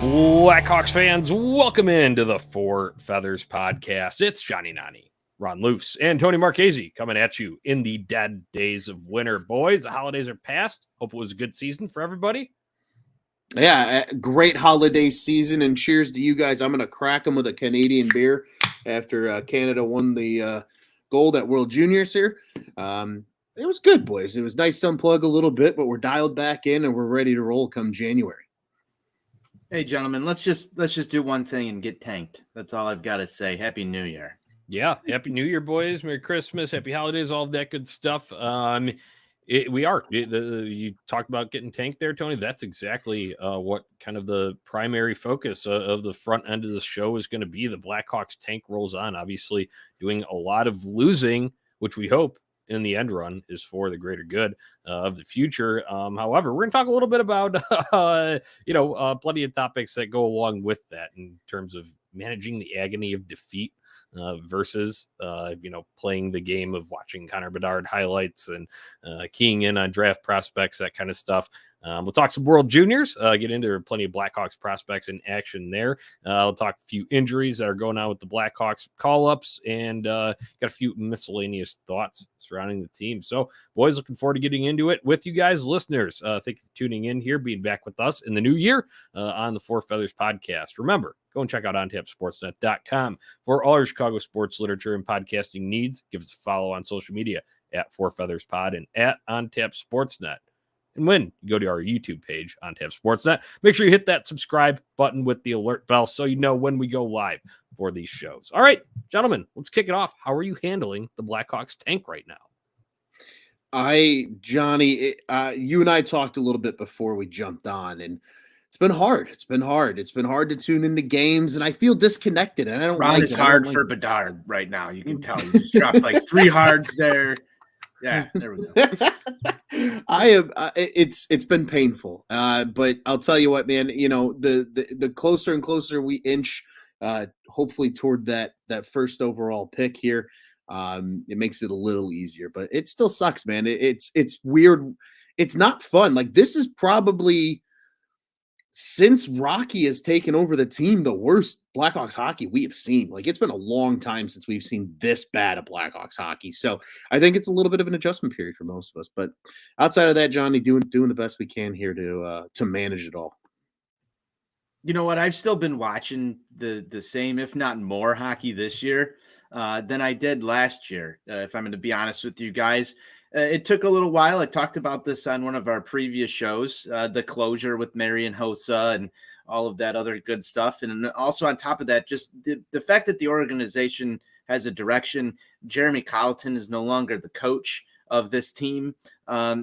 Blackhawks fans, welcome into the Four Feathers podcast. It's Johnny Nani, Ron Luce, and Tony Marchese coming at you in the dead days of winter. Boys, the holidays are past. Hope it was a good season for everybody. Yeah, great holiday season, and cheers to you guys. I'm going to crack them with a Canadian beer after Canada won the gold at World Juniors here. It was good, boys. It was nice to unplug a little bit, but we're dialed back in and we're ready to roll come January. Hey, gentlemen, let's just do one thing and get tanked. That's all I've got to say. Happy New Year. Yeah, Happy New Year, boys. Merry Christmas, Happy Holidays, all of that good stuff. You talked about getting tanked there, Tony. That's exactly what kind of the primary focus of the front end of the show is going to be. The Blackhawks tank rolls on, obviously doing a lot of losing, which we hope in the end run is for the greater good of the future. However, we're going to talk a little bit about, plenty of topics that go along with that in terms of managing the agony of defeat versus, playing the game of watching Connor Bedard highlights and keying in on draft prospects, that kind of stuff. We'll talk some World Juniors, get into plenty of Blackhawks prospects in action there. We'll talk a few injuries that are going on with the Blackhawks call-ups and got a few miscellaneous thoughts surrounding the team. So, boys, looking forward to getting into it with you guys, listeners. Thank you for tuning in here, being back with us in the new year on the Four Feathers podcast. Remember, go and check out ontapsportsnet.com for all your Chicago sports literature and podcasting needs. Give us a follow on social media at Four Feathers Pod and at ontapsportsnet. And when you go to our YouTube page on Tap Sportsnet, make sure you hit that subscribe button with the alert bell so you know when we go live for these shows. All right, gentlemen, let's kick it off. How are you handling the Blackhawks tank right now? Johnny, you and I talked a little bit before we jumped on, and it's been hard. It's been hard to tune into games, and I feel disconnected. And I don't Ron like is it. hard for Bedard right now. You can tell. You just dropped like 3 hards there. Yeah, there we go. I have. It's been painful, but I'll tell you what, man. You know, the closer and closer we inch, hopefully toward that first overall pick here, it makes it a little easier. But it still sucks, man. It's weird. It's not fun. Like, this is probably, since Rocky has taken over the team, the worst Blackhawks hockey we have seen. Like, it's been a long time since we've seen this bad of Blackhawks hockey. So I think it's a little bit of an adjustment period for most of us. But outside of that, Johnny, doing the best we can here to manage it all. You know what? I've still been watching the same, if not more, hockey this year than I did last year. If I'm going to be honest with you guys. It took a little while. I talked about this on one of our previous shows, the closure with Marian Hossa and all of that other good stuff. And also on top of that, just the fact that the organization has a direction. Jeremy Colleton is no longer the coach of this team.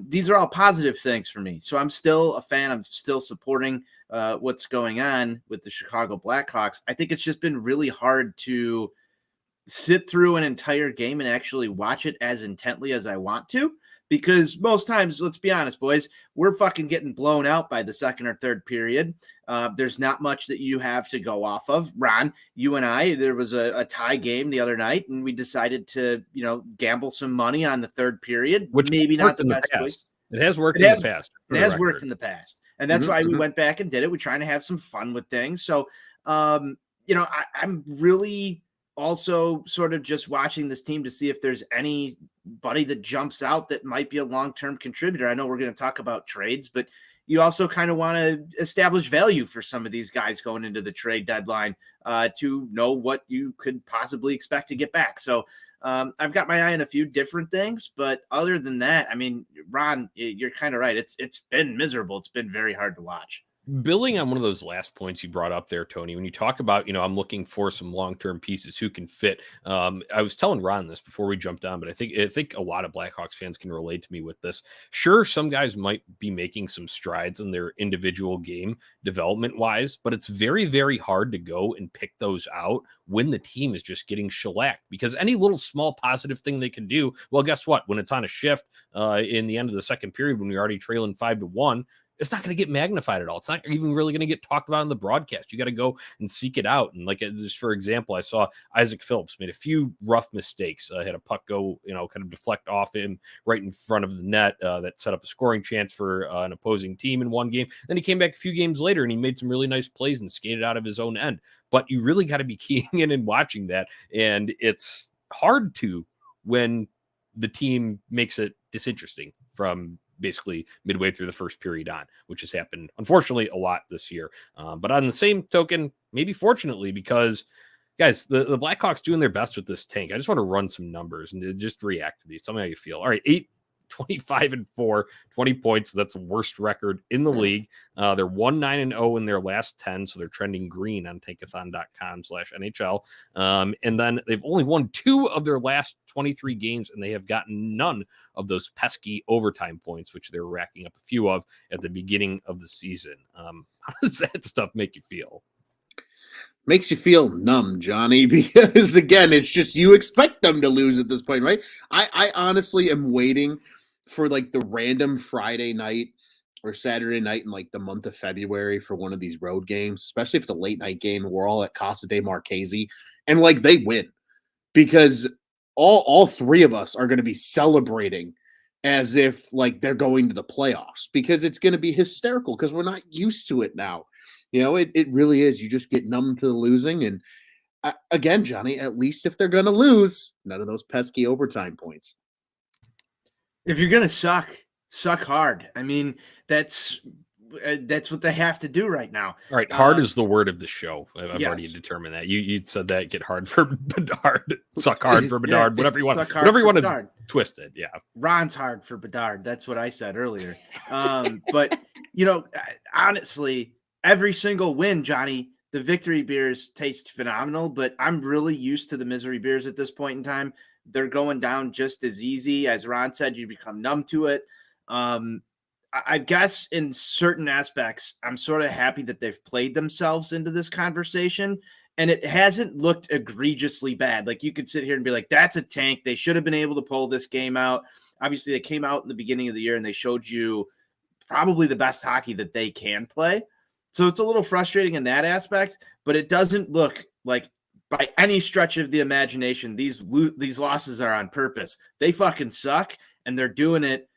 These are all positive things for me. So I'm still a fan. I'm still supporting what's going on with the Chicago Blackhawks. I think it's just been really hard to sit through an entire game and actually watch it as intently as I want to, because most times, let's be honest, boys, we're fucking getting blown out by the second or third period. There's not much that you have to go off of. Ron, you and I, there was a tie game the other night, and we decided to, gamble some money on the third period, which maybe not the best choice. It has worked in the past. It has worked in the past. And that's why we went back and did it. We're trying to have some fun with things. So, I'm really also sort of just watching this team to see if there's anybody that jumps out that might be a long-term contributor. I know we're going to talk about trades, but you also kind of want to establish value for some of these guys going into the trade deadline to know what you could possibly expect to get back. So I've got my eye on a few different things, but other than that, I mean, Ron, you're kind of right. It's been miserable. It's been very hard to watch. Building on one of those last points you brought up there, Tony, when you talk about, I'm looking for some long-term pieces who can fit. I was telling Ron this before we jumped on, but I think a lot of Blackhawks fans can relate to me with this. Sure, some guys might be making some strides in their individual game development-wise, but it's very, very hard to go and pick those out when the team is just getting shellacked, because any little small positive thing they can do, well, guess what? When it's on a shift in the end of the second period, when we're already trailing 5-1, it's not going to get magnified at all. It's not even really going to get talked about in the broadcast. You got to go and seek it out. And like, just for example, I saw Isaac Phillips made a few rough mistakes. Had a puck go, kind of deflect off him right in front of the net that set up a scoring chance for an opposing team in one game. Then he came back a few games later and he made some really nice plays and skated out of his own end. But you really got to be keying in and watching that. And it's hard to when the team makes it disinteresting from basically midway through the first period on, which has happened, unfortunately, a lot this year. But on the same token, maybe fortunately, because, guys, the Blackhawks doing their best with this tank. I just want to run some numbers and just react to these. Tell me how you feel. All right, 25-4, 20 points. That's the worst record in the league. They're 1-9-0 in their last 10, so they're trending green on tankathon.com/NHL. And then they've only won 2 of their last 23 games, and they have gotten none of those pesky overtime points, which they're racking up a few of at the beginning of the season. How does that stuff make you feel? Makes you feel numb, Johnny, because again, it's just you expect them to lose at this point, right? I honestly am waiting for like the random Friday night or Saturday night in like the month of February for one of these road games, especially if it's a late night game and we're all at Casa de Marchese and like they win, because all 3 of us are going to be celebrating as if like they're going to the playoffs, because it's going to be hysterical because we're not used to it now. It really is. You just get numb to the losing. And again, Johnny, at least if they're going to lose, none of those pesky overtime points. If you're going to suck hard. I mean, that's what they have to do right now. All right. Hard is the word of the show. I've yes. already determined that. You said that. Get hard for Bedard. Suck hard for Bedard. Yeah, whatever you want. Whatever you want to twist it. Yeah. Ron's hard for Bedard. That's what I said earlier. But, honestly, every single win, Johnny, the victory beers taste phenomenal, but I'm really used to the misery beers at this point in time. They're going down just as easy. As Ron said, you become numb to it. I guess in certain aspects, I'm sort of happy that they've played themselves into this conversation, and it hasn't looked egregiously bad. Like, you could sit here and be like, that's a tank. They should have been able to pull this game out. Obviously, they came out in the beginning of the year and they showed you probably the best hockey that they can play. So it's a little frustrating in that aspect, but it doesn't look like by any stretch of the imagination these losses are on purpose. They fucking suck, and they're doing it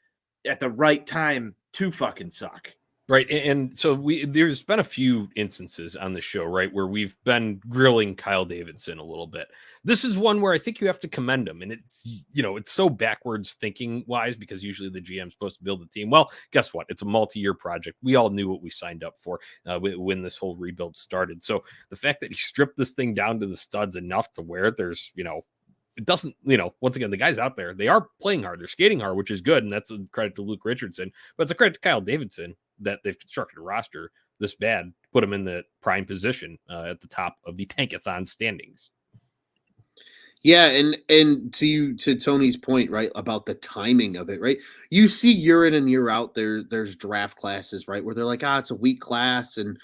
at the right time to fucking suck. Right. And so there's been a few instances on the show, right, where we've been grilling Kyle Davidson a little bit. This is one where I think you have to commend him. And it's, it's so backwards thinking wise, because usually the GM is supposed to build the team. Well, guess what? It's a multi-year project. We all knew what we signed up for when this whole rebuild started. So the fact that he stripped this thing down to the studs enough to where there's, it doesn't, once again, the guys out there, they are playing hard. They're skating hard, which is good. And that's a credit to Luke Richardson, but it's a credit to Kyle Davidson that they've constructed a roster this bad, put him in the prime position at the top of the Tankathon standings. Yeah, and to Tony's point, right, about the timing of it, right? You see year in and year out there's draft classes, right, where they're like, it's a weak class, and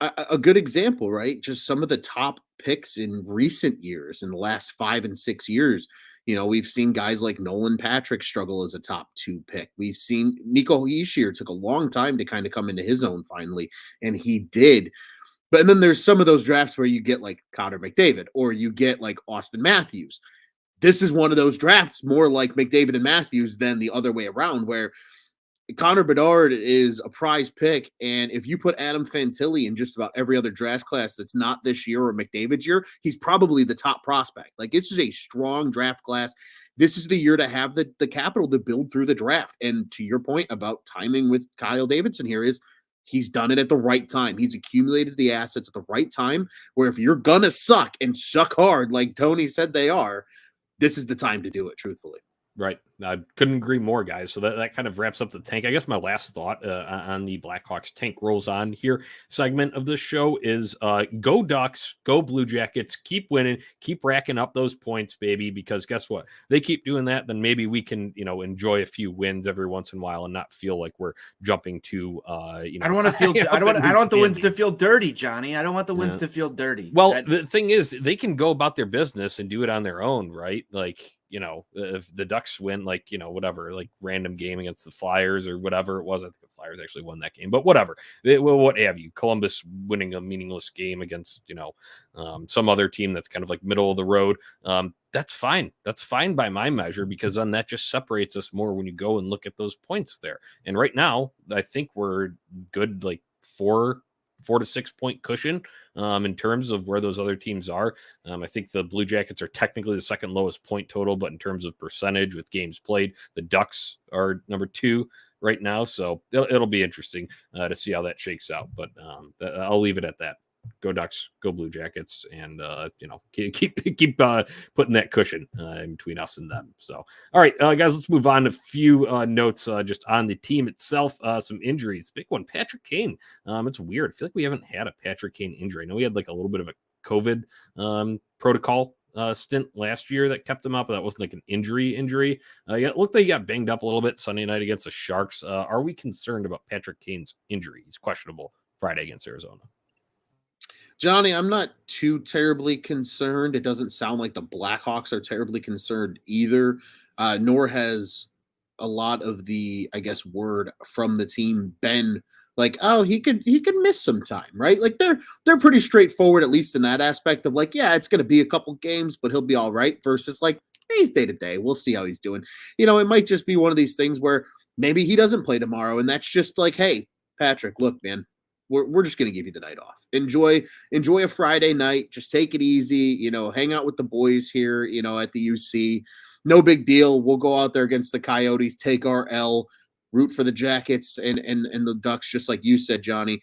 a good example, right? Just some of the top picks in recent years, in the last 5 and 6 years. We've seen guys like Nolan Patrick struggle as a top 2 pick. We've seen Nico Hischier took a long time to kind of come into his own finally, and he did. But then there's some of those drafts where you get like Connor McDavid or you get like Austin Matthews. This is one of those drafts more like McDavid and Matthews than the other way around, where Connor Bedard is a prize pick, and if you put Adam Fantilli in just about every other draft class that's not this year or McDavid's year, he's probably the top prospect. Like, this is a strong draft class. This is the year to have the capital to build through the draft. And to your point about timing with Kyle Davidson here is he's done it at the right time. He's accumulated the assets at the right time, where if you're gonna suck and suck hard, like Tony said they are, this is the time to do it, truthfully. Right. I couldn't agree more, guys. So that kind of wraps up the tank. I guess my last thought on the Blackhawks tank rolls on here segment of this show is go Ducks, go Blue Jackets, keep winning, keep racking up those points, baby, because guess what? They keep doing that, then maybe we can, enjoy a few wins every once in a while and not feel like we're jumping to, I don't want to feel, I don't want the wins to feel dirty, Johnny. I don't want the wins to feel dirty. Well, the thing is, they can go about their business and do it on their own, right? Like, if the Ducks win, like, whatever, like random game against the Flyers or whatever it was, I think the Flyers actually won that game, but whatever, what have you, Columbus winning a meaningless game against, some other team that's kind of like middle of the road, that's fine. That's fine by my measure, because then that just separates us more when you go and look at those points there. And right now, I think we're good, like 4 to 6 point cushion in terms of where those other teams are. I think the Blue Jackets are technically the second lowest point total, but in terms of percentage with games played, the Ducks are number 2 right now. So it'll be interesting to see how that shakes out. But I'll leave it at that. Go Ducks, go Blue Jackets, and keep putting that cushion in between us and them. So, all right, guys, let's move on to a few notes just on the team itself. Some injuries, big one, Patrick Kane. It's weird. I feel like we haven't had a Patrick Kane injury. I know we had like a little bit of a COVID protocol stint last year that kept him up, but that wasn't like an injury. It looked like he got banged up a little bit Sunday night against the Sharks. Are we concerned about Patrick Kane's injury? He's questionable Friday against Arizona. Johnny, I'm not too terribly concerned. It doesn't sound like the Blackhawks are terribly concerned either, nor has a lot of the, I guess, word from the team been like, oh, he could miss some time, right? Like they're pretty straightforward, at least in that aspect of like, yeah, it's going to be a couple games, but he'll be all right. Versus like, he's day to day. We'll see how he's doing. It might just be one of these things where maybe he doesn't play tomorrow, and that's just like, hey, Patrick, look, man. We're just going to give you the night off. Enjoy a Friday night. Just take it easy. Hang out with the boys here, at the UC. No big deal. We'll go out there against the Coyotes, take our L, root for the Jackets and the Ducks, just like you said, Johnny,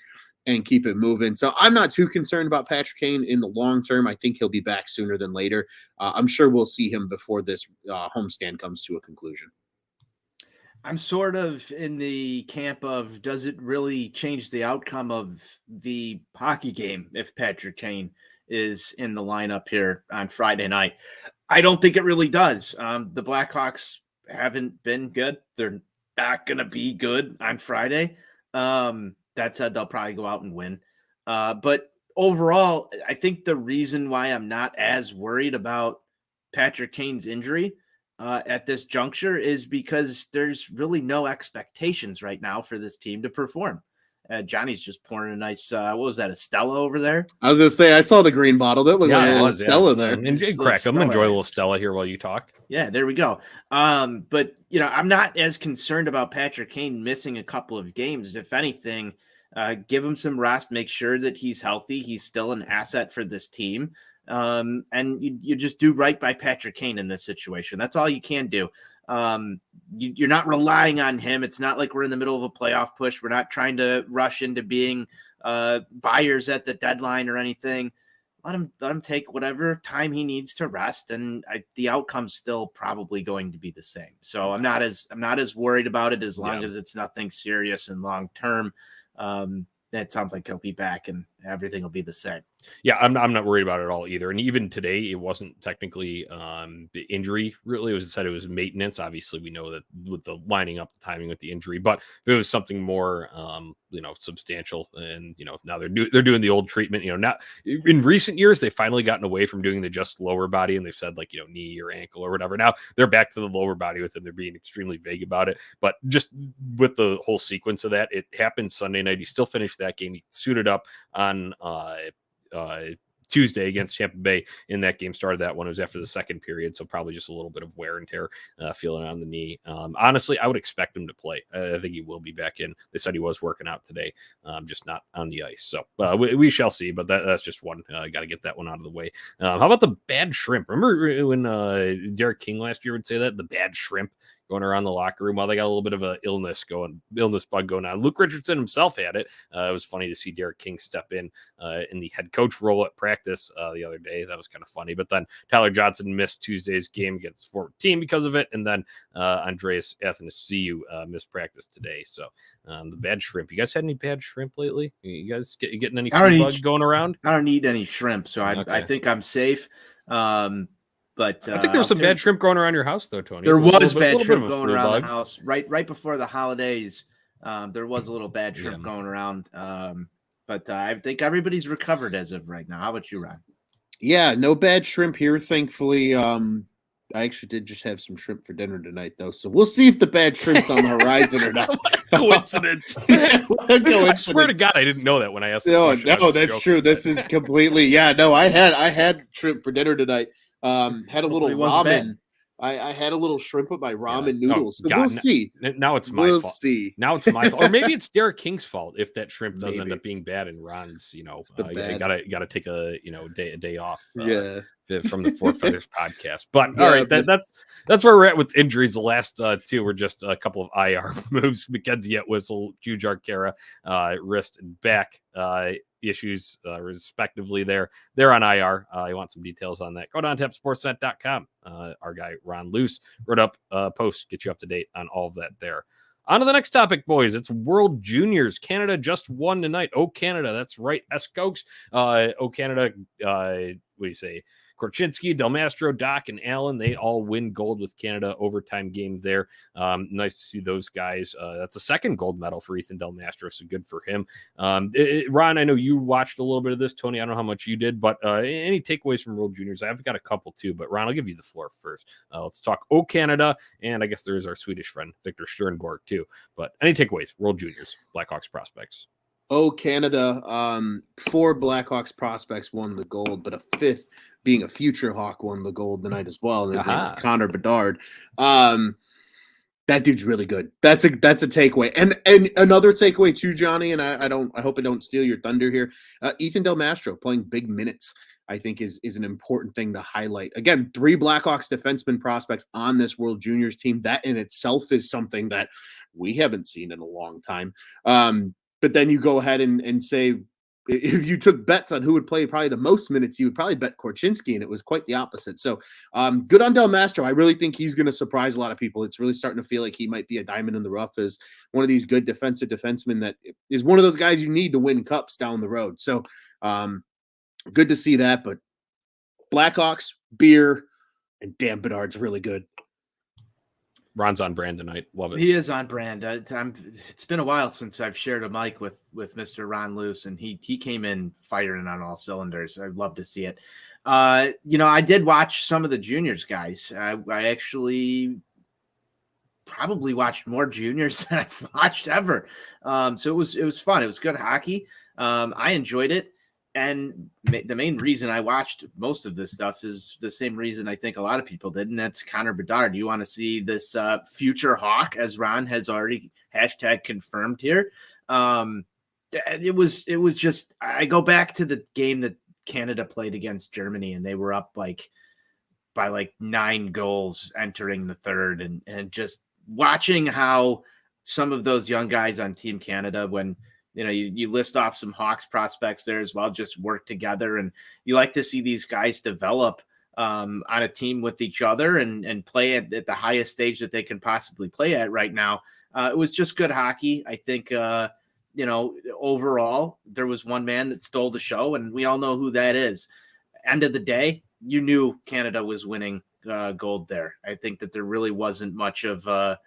and keep it moving. So I'm not too concerned about Patrick Kane in the long term. I think he'll be back sooner than later. I'm sure we'll see him before this homestand comes to a conclusion. I'm sort of in the camp of, does it really change the outcome of the hockey game if Patrick Kane is in the lineup here on Friday night? I don't think it really does. The Blackhawks haven't been good. They're not going to be good on Friday. That said, they'll probably go out and win. But overall, I think the reason why I'm not as worried about Patrick Kane's injury at this juncture is because there's really no expectations right now for this team to perform. Johnny's just pouring a nice, what was that, a Stella over there? I was going to say, I saw the green bottle. That looked like a little Stella there. And crack them, enjoy a little Stella here while you talk. Yeah, there we go. But, I'm not as concerned about Patrick Kane missing a couple of games. If anything, give him some rest, make sure that he's healthy. He's still an asset for this team. And you just do right by Patrick Kane in this situation. That's all you can do. You're not relying on him. It's not like we're in the middle of a playoff push. We're not trying to rush into being buyers at the deadline or anything. Let him take whatever time he needs to rest, and the outcome's still probably going to be the same. So I'm not as worried about it as long as it's nothing serious and long term. It sounds like he'll be back and everything will be the same. Yeah, I'm not worried about it at all either. And even today, it wasn't technically injury. Really, it was maintenance. Obviously, we know that with the lining up the timing with the injury, but if it was something more, substantial, and now they're doing the old treatment. Now in recent years, they've finally gotten away from doing the just lower body, and they've said like knee or ankle or whatever. Now they're back to the lower body with them. They're being extremely vague about it, but just with the whole sequence of that, it happened Sunday night. He still finished that game. He suited up on Tuesday against Tampa Bay in that game. Started that one. It was after the second period, so probably just a little bit of wear and tear feeling on the knee. Honestly, I would expect him to play. I think he will be back in. They said he was working out today, just not on the ice. So we shall see, but that's just one. Got to get that one out of the way. How about the bad shrimp? Remember when Derek King last year would say that? The bad shrimp going around the locker room while they got a little bit of a illness bug going on. Luke Richardson himself had it. It was funny to see Derek King step in the head coach role at practice the other day. That was kind of funny. But then Tyler Johnson missed Tuesday's game against his former team because of it. And then Andreas Athanasiou missed practice today. So the bad shrimp. You guys had any bad shrimp lately? You guys getting any bugs going around? I don't need any shrimp, so I think I'm safe. But I think there was some bad shrimp going around your house, though, Tony. There was bad shrimp going around the house right before the holidays. There was a little bad shrimp going around, but I think everybody's recovered as of right now. How about you, Ron? Yeah, no bad shrimp here, thankfully. I actually did just have some shrimp for dinner tonight, though. So we'll see if the bad shrimp's on the horizon or not. Coincidence. I swear to God, I didn't know that when I asked. No, that's true. This is completely. Yeah, no, I had shrimp for dinner tonight. Had a little ramen. I had a little shrimp with my ramen noodles. So we'll see. Now it's my fault. See. Now it's my fault. Or maybe it's Derek King's fault if that shrimp does end up being bad and Ron's, you gotta take a day off. From the Four Feathers podcast. But all right, that's where we're at with injuries. The last two were just a couple of IR moves. Mackenzie at whistle, Juju Arcaro, wrist and back issues respectively. They're on IR. You want some details on that, go down to tapsportsnet.com. Our guy Ron Luce wrote up a post, get you up to date on all of that there. On to the next topic, boys. It's World Juniors. Canada just won tonight. Oh, Canada. That's right. Eskokes. Oh, Canada. What do you say? Korchinski, Del Mastro, Doc, and Allen, they all win gold with Canada. Overtime game there. Nice to see those guys. That's a second gold medal for Ethan Del Mastro, so good for him. Ron, I know you watched a little bit of this. Tony, I don't know how much you did, but any takeaways from World Juniors? I've got a couple too, but Ron, I'll give you the floor first. Let's talk Oh Canada, and I guess there is our Swedish friend, Victor Sternborg, too. But any takeaways? World Juniors, Blackhawks prospects. Oh, Canada, 4 Blackhawks prospects won the gold, but a 5th, being a future Hawk, won the gold tonight as well. And his name is Connor Bedard. That dude's really good. That's a takeaway. And another takeaway too, Johnny, and I hope I don't steal your thunder here. Ethan Del Mastro playing big minutes, I think is an important thing to highlight. Again, 3 Blackhawks defenseman prospects on this World Juniors team. That in itself is something that we haven't seen in a long time. But then you go ahead and say, if you took bets on who would play probably the most minutes, you would probably bet Korchinski, and it was quite the opposite. So good on Del Mastro. I really think he's going to surprise a lot of people. It's really starting to feel like he might be a diamond in the rough as one of these good defensive defensemen that is one of those guys you need to win cups down the road. So good to see that. But Blackhawks, beer, and damn, Bedard's really good. Ron's on brand tonight. Love it. He is on brand. It's been a while since I've shared a mic with Mr. Ron Luce, and he came in firing on all cylinders. I'd love to see it. I did watch some of the juniors guys. I actually probably watched more juniors than I've watched ever. So it was fun. It was good hockey. I enjoyed it. And the main reason I watched most of this stuff is the same reason I think a lot of people did, and that's Connor Bedard. You want to see this future Hawk, as Ron has already #confirmed here. It was just, I go back to the game that Canada played against Germany, and they were up by 9 goals entering the third, and just watching how some of those young guys on Team Canada, when you list off some Hawks prospects there as well, just work together. And you like to see these guys develop on a team with each other and play at the highest stage that they can possibly play at right now. It was just good hockey. I think, overall, there was one man that stole the show, and we all know who that is. End of the day, you knew Canada was winning gold there. I think that there really wasn't much of a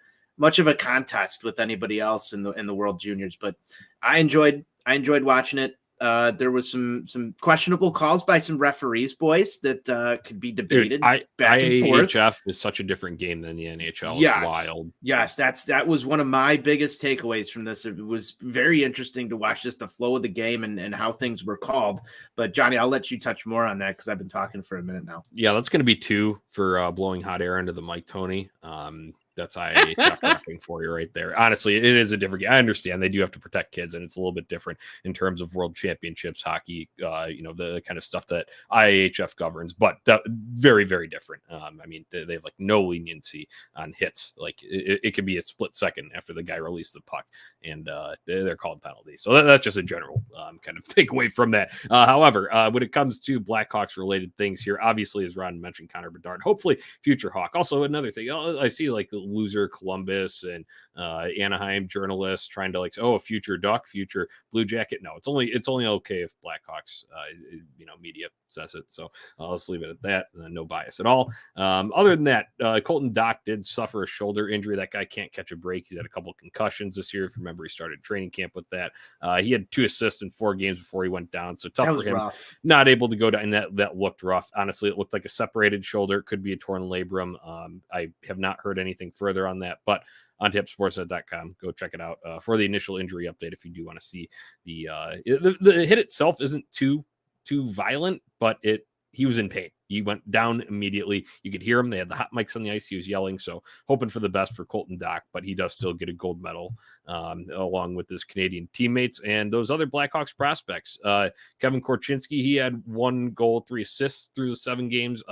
contest with anybody else in the World Juniors, but I enjoyed watching it. There was some questionable calls by some referees, boys, that could be debated. Back and forth. IHF is such a different game than the NHL. Yes. It's wild. Yes, that was one of my biggest takeaways from this. It was very interesting to watch just the flow of the game and how things were called. But Johnny, I'll let you touch more on that because I've been talking for a minute now. Yeah, that's going to be 2 for blowing hot air into the mic, Tony. That's IHF laughing for you right there. Honestly, it is a different game. I understand they do have to protect kids, and it's a little bit different in terms of world championships, hockey, the kind of stuff that IHF governs, but very, very different. They have no leniency on hits. It could be a split second after the guy released the puck, and they're called penalties. So that's just a general kind of takeaway from that. However, when it comes to Blackhawks related things here, obviously, as Ron mentioned, Connor Bedard, hopefully future Hawk. Also, another thing, I see loser Columbus and Anaheim journalists trying to like, a future Duck, future Blue Jacket. No, it's only okay if Blackhawks, media says it. So let's leave it at that. No bias at all. Other than that, Colton Dach did suffer a shoulder injury. That guy can't catch a break. He's had a couple of concussions this year. If you remember, he started training camp with that. He had 2 assists in 4 games before he went down. So tough for him. Rough. Not able to go down. That looked rough. Honestly, it looked like a separated shoulder. It could be a torn labrum. I have not heard anything further on that, but on tipsportsnet.com, go check it out for the initial injury update if you do want to see the hit itself isn't too violent, but he was in pain. He went down immediately. You could hear him. They had the hot mics on the ice. He was yelling. So hoping for the best for Colton Dach, but he does still get a gold medal along with his Canadian teammates and those other Blackhawks prospects. Kevin Korchinski, he had 1 goal, 3 assists through the 7 games.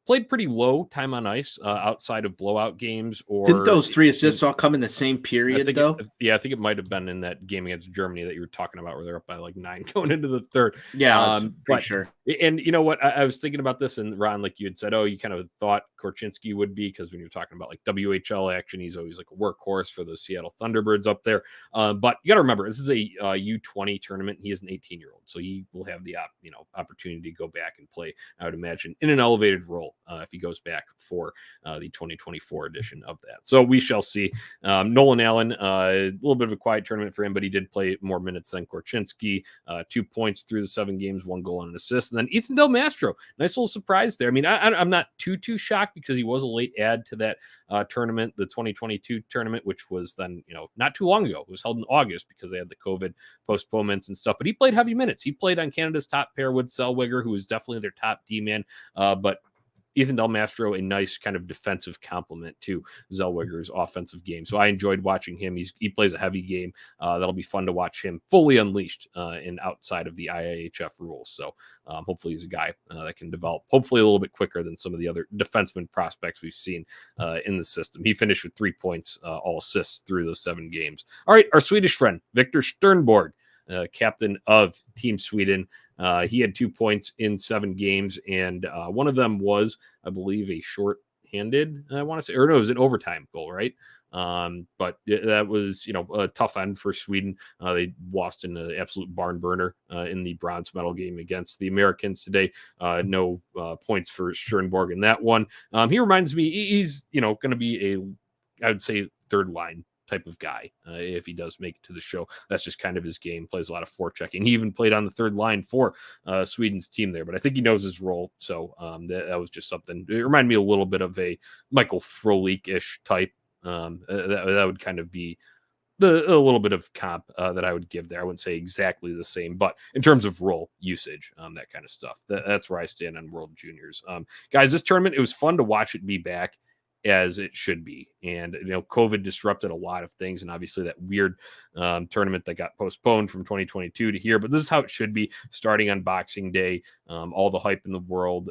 Played pretty low time on ice outside of blowout games. Or didn't those 3 assists all come in the same period, though? I think it might have been in that game against Germany that you were talking about where they're up by like 9 going into the third. Yeah, pretty sure. And you know what? I was thinking about this, and Ron, like you had said, you kind of thought Korchinski would be, because when you're talking about like WHL action, he's always like a workhorse for the Seattle Thunderbirds up there. But you got to remember, this is a U20 tournament. He is an 18-year-old, so he will have the opportunity to go back and play, I would imagine, in an elevated role if he goes back for the 2024 edition of that. So we shall see. Nolan Allen, a little bit of a quiet tournament for him, but he did play more minutes than Korchinski. 2 points through the 7 games, 1 goal and an assist. And then Ethan Del Mastro, nice little surprise there. I mean, I'm not too shocked because he was a late add to that tournament, the 2022 tournament, which was then, not too long ago. It was held in August because they had the COVID postponements and stuff, but he played heavy minutes. He played on Canada's top pair with Zellweger, who was definitely their top D-man, but Ethan Del Mastro, a nice kind of defensive complement to Zellweger's offensive game. So I enjoyed watching him. He plays a heavy game. That'll be fun to watch him fully unleashed and outside of the IIHF rules. So hopefully he's a guy that can develop hopefully a little bit quicker than some of the other defenseman prospects we've seen in the system. He finished with 3 points, all assists through those 7 games. All right, our Swedish friend, Victor Sternborg, captain of Team Sweden. He had 2 points in 7 games, and one of them was, I believe, a short-handed, I want to say, or no, it was an overtime goal, right? But that was, a tough end for Sweden. They lost in an absolute barn burner in the bronze medal game against the Americans today. No points for Sternborg in that one. He reminds me, he's, going to be I would say, third line type of guy if he does make it to the show. That's just kind of his game. Plays a lot of forechecking. He even played on the third line for Sweden's team there, but I think he knows his role. So that was just something. It reminded me a little bit of a Michael Frolik-ish type. That would kind of be a little bit of comp that I would give there. I wouldn't say exactly the same, but in terms of role usage, that kind of stuff, that's where I stand on World Juniors. Guys, this tournament, it was fun to watch it be back as it should be. And, COVID disrupted a lot of things. And obviously that weird tournament that got postponed from 2022 to here, but this is how it should be starting on Boxing Day. All the hype in the world.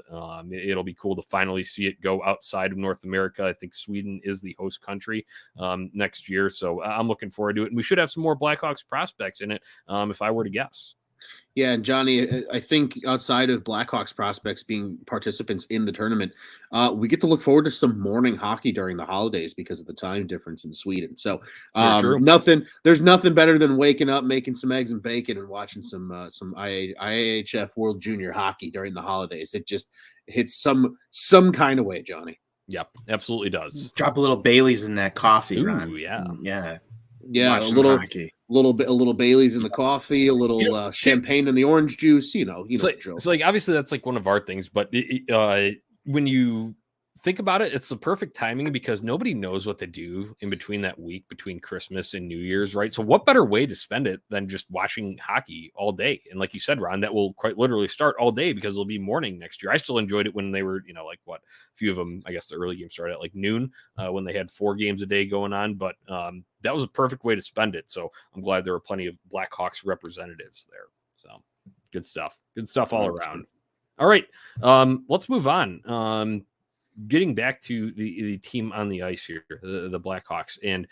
It'll be cool to finally see it go outside of North America. I think Sweden is the host country next year. So I'm looking forward to it. And we should have some more Blackhawks prospects in it if I were to guess. Yeah, and Johnny, I think outside of Blackhawks prospects being participants in the tournament, we get to look forward to some morning hockey during the holidays because of the time difference in Sweden. So there's nothing better than waking up, making some eggs and bacon, and watching some IIHF World Junior hockey during the holidays. It just hits some kind of way, Johnny. Yep, absolutely does. Drop a little Bailey's in that coffee, Ron. Yeah, a little Bailey's in the coffee, a little champagne in the orange juice. It's like obviously that's like one of our things, but when you think about it, it's the perfect timing because nobody knows what to do in between that week between Christmas and New Year's, right? So what better way to spend it than just watching hockey all day? And like you said, Ron, that will quite literally start all day because it'll be morning next year. I still enjoyed it when they were, a few of them, I guess the early games started at like noon when they had 4 games a day going on, but that was a perfect way to spend it. So I'm glad there were plenty of Blackhawks representatives there. So good stuff all around. All right. Let's move on. Getting back to the team on the ice here, the Blackhawks, and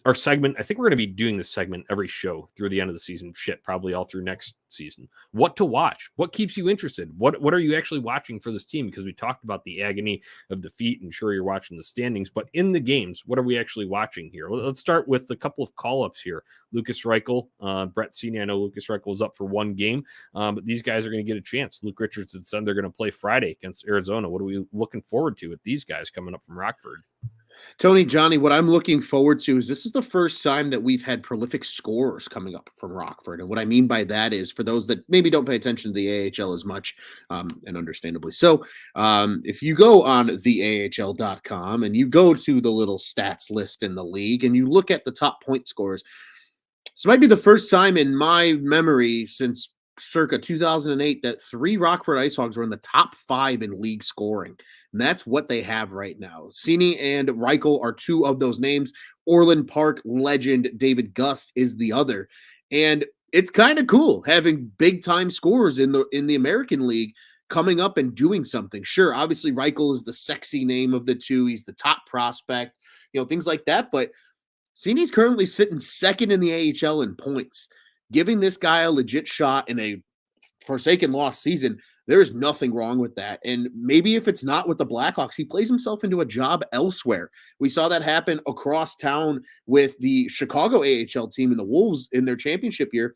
our segment. I think we're going to be doing this segment every show through the end of the season. Shit, probably all through next season. What to watch? What keeps you interested? What are you actually watching for this team? Because we talked about the agony of defeat, and sure, you're watching the standings, but in the games, what are we actually watching here? Let's start with a couple of call-ups here. Lucas Reichel, Brett Seney. I know Lucas Reichel is up for one game, but these guys are going to get a chance. Luke Richardson said they're going to play Friday against Arizona. What are we looking forward to with these guys coming up from Rockford? Tony, Johnny, what I'm looking forward to is this is the first time that we've had prolific scorers coming up from Rockford. And what I mean by that is, for those that maybe don't pay attention to the AHL as much, and understandably so, if you go on theahl.com and you go to the little stats list in the league and you look at the top point scorers, this might be the first time in my memory since circa 2008 that 3 Rockford IceHogs were in the top 5 in league scoring. And that's what they have right now. Seney and Reichel are 2 of those names. Orland Park legend David Gust is the other. And it's kind of cool having big time scorers in the American League coming up and doing something. Sure, obviously Reichel is the sexy name of the 2. He's the top prospect, things like that. But Seney's currently sitting second in the AHL in points. Giving this guy a legit shot in a forsaken lost season, there is nothing wrong with that. And maybe if it's not with the Blackhawks, he plays himself into a job elsewhere. We saw that happen across town with the Chicago AHL team and the Wolves in their championship year.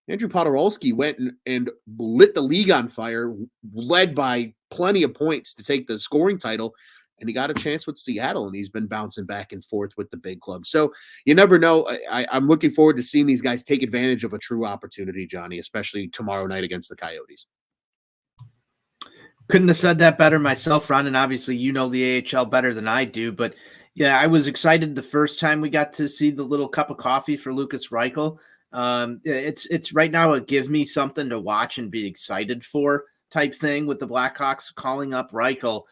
Andrew Podorowski went and lit the league on fire, led by plenty of points to take the scoring title. And he got a chance with Seattle, and he's been bouncing back and forth with the big club. So you never know. I'm looking forward to seeing these guys take advantage of a true opportunity, Johnny, especially tomorrow night against the Coyotes. Couldn't have said that better myself, Ron, and obviously you know the AHL better than I do. But yeah, I was excited the first time we got to see the little cup of coffee for Lucas Reichel. It's right now a give me something to watch and be excited for type thing with the Blackhawks calling up Reichel.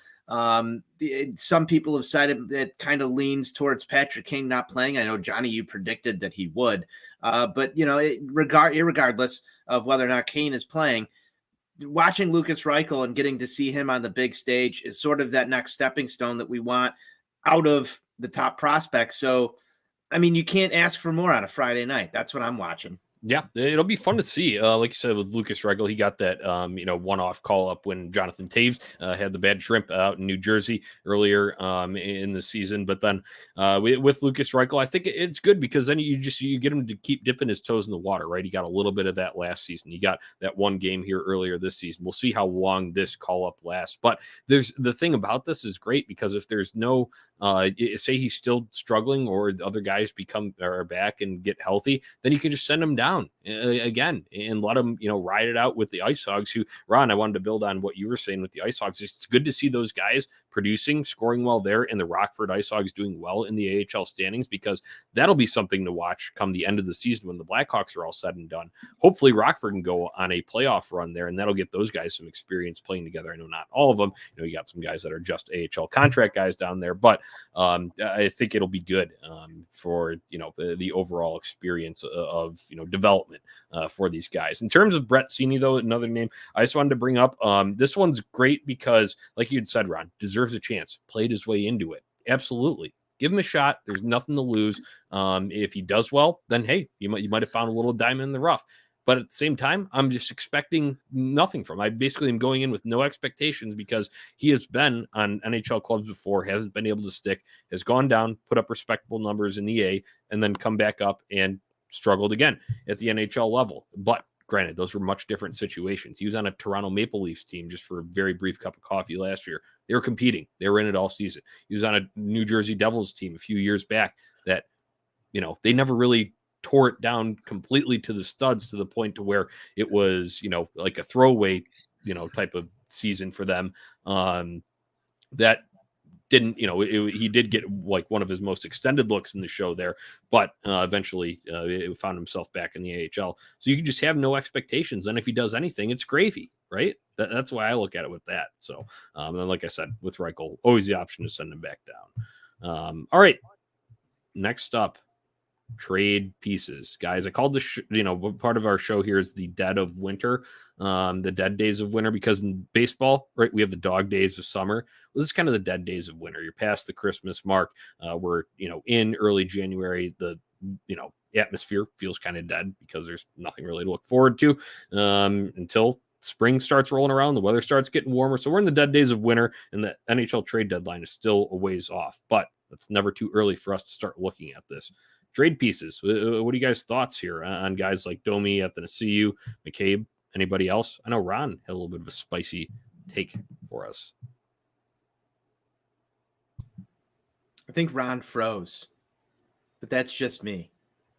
Some people have said it kind of leans towards Patrick Kane not playing. I know, Johnny, you predicted that he would, but irregardless of whether or not Kane is playing, watching Lucas Reichel and getting to see him on the big stage is sort of that next stepping stone that we want out of the top prospects. So, I mean, you can't ask for more on a Friday night. That's what I'm watching. Yeah, it'll be fun to see. Like you said, with Lucas Reichel, he got that one-off call-up when Jonathan Taves had the bad shrimp out in New Jersey earlier in the season. But then with Lucas Reichel, I think it's good because then you get him to keep dipping his toes in the water, right? He got a little bit of that last season. He got that one game here earlier this season. We'll see how long this call-up lasts. But there's the thing about this is great because if there's no say he's still struggling or the other guys are back and get healthy, then you can just send him down again and let him, ride it out with the IceHogs. Who, Ron, I wanted to build on what you were saying with the IceHogs. It's good to see those guys producing, scoring well there, and the Rockford IceHogs doing well in the AHL standings, because that'll be something to watch come the end of the season when the Blackhawks are all said and done. Hopefully Rockford can go on a playoff run there, and that'll get those guys some experience playing together. I know not all of them, you got some guys that are just AHL contract guys down there, but I think it'll be good for, the overall experience of, development for these guys. In terms of Brett Seney, though, another name I just wanted to bring up, this one's great because, like you had said, Ron, deserves a chance, played his way into it. Absolutely. Give him a shot. There's nothing to lose. If he does well, then, hey, you might have found a little diamond in the rough. But at the same time, I'm just expecting nothing from him. I basically am going in with no expectations because he has been on NHL clubs before, hasn't been able to stick, has gone down, put up respectable numbers in the A, and then come back up and struggled again at the NHL level. But granted, those were much different situations. He was on a Toronto Maple Leafs team just for a very brief cup of coffee last year. They were competing. They were in it all season. He was on a New Jersey Devils team a few years back that, they never really tore it down completely to the studs to the point to where it was, like a throwaway, type of season for them. That didn't, he did get like one of his most extended looks in the show there, but eventually it found himself back in the AHL. So you can just have no expectations. And if he does anything, it's gravy, right? That's why I look at it with that. So, and then, like I said, with Reichel, always the option to send him back down. All right. Next up, trade pieces, guys. I called this, part of our show here is the dead of winter, the dead days of winter, because in baseball, right, we have the dog days of summer. Well, this is kind of the dead days of winter. You're past the Christmas mark. We're, in early January. The, atmosphere feels kind of dead because there's nothing really to look forward to until spring starts rolling around, the weather starts getting warmer. So we're in the dead days of winter, and the NHL trade deadline is still a ways off, but it's never too early for us to start looking at this. Trade pieces. What are you guys' thoughts here on guys like Domi, Athanasiou, McCabe, anybody else? I know Ron had a little bit of a spicy take for us. I think Ron froze, but that's just me.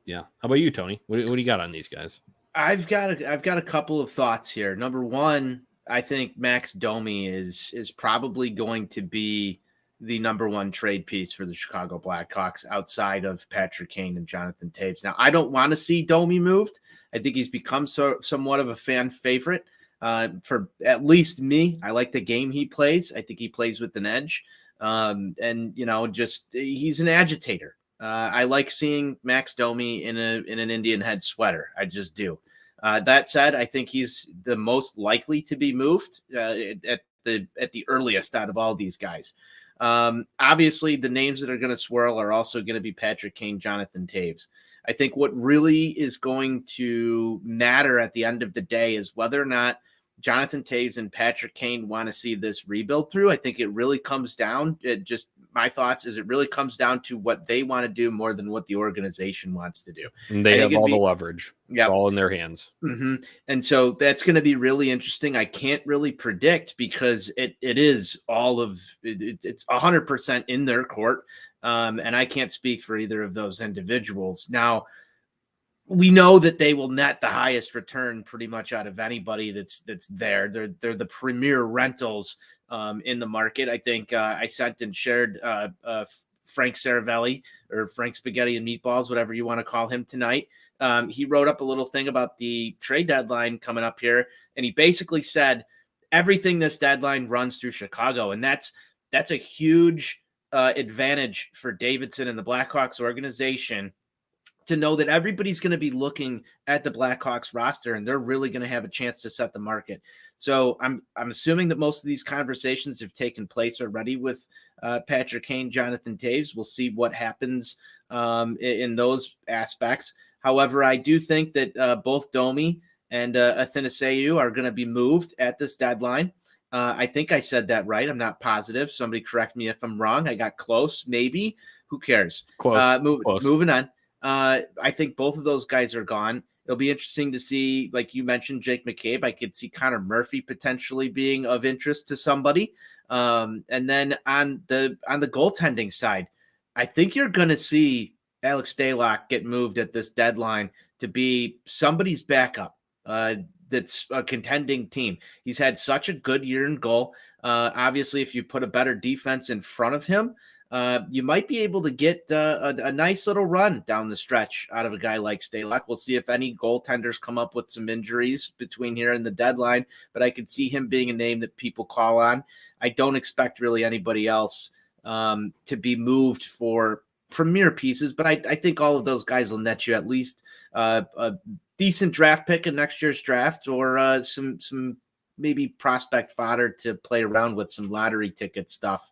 Yeah. How about you, Tony? What do you got on these guys? I've got a couple of thoughts here. Number one, I think Max Domi is probably going to be the number one trade piece for the Chicago Blackhawks outside of Patrick Kane and Jonathan Toews. Now, I don't want to see Domi moved. I think he's become somewhat of a fan favorite for at least me. I like the game he plays. I think he plays with an edge. And he's an agitator. I like seeing Max Domi in an Indian head sweater. I just do. That said, I think he's the most likely to be moved at the earliest out of all these guys. Obviously, the names that are going to swirl are also going to be Patrick Kane, Jonathan Toews. I think what really is going to matter at the end of the day is whether or not Jonathan Toews and Patrick Kane want to see this rebuild through. I think it really comes down, my thoughts is it really comes down to what they want to do more than what the organization wants to do. And they have all the leverage. Yeah, it's all in their hands. Mm-hmm. And so that's going to be really interesting. I can't really predict because it is all of it's 100% in their court. And I can't speak for either of those individuals. Now, we know that they will net the highest return pretty much out of anybody that's there. They're the premier rentals in the market. I think I sent and shared Frank Saravelli or Frank Spaghetti and Meatballs, whatever you want to call him tonight. He wrote up a little thing about the trade deadline coming up here, and he basically said everything this deadline runs through Chicago, and that's a huge advantage for Davidson and the Blackhawks organization to know that everybody's going to be looking at the Blackhawks roster and they're really going to have a chance to set the market. So I'm assuming that most of these conversations have taken place already with Patrick Kane, Jonathan Toews. We'll see what happens in those aspects. However, I do think that both Domi and Athanasiou are going to be moved at this deadline. I think I said that right. I'm not positive. Somebody correct me if I'm wrong. I got close, maybe. Who cares? Close. Moving on. I think both of those guys are gone. It'll be interesting to see, like you mentioned, Jake McCabe. I could see Connor Murphy potentially being of interest to somebody. And then on the goaltending side, I think you're going to see Alex Stalock get moved at this deadline to be somebody's backup. That's a contending team. He's had such a good year in goal. Obviously, if you put a better defense in front of him, you might be able to get a nice little run down the stretch out of a guy like Stalock. We'll see if any goaltenders come up with some injuries between here and the deadline, but I could see him being a name that people call on. I don't expect really anybody else to be moved for premier pieces, but I think all of those guys will net you at least a decent draft pick in next year's draft or some maybe prospect fodder to play around with, some lottery ticket stuff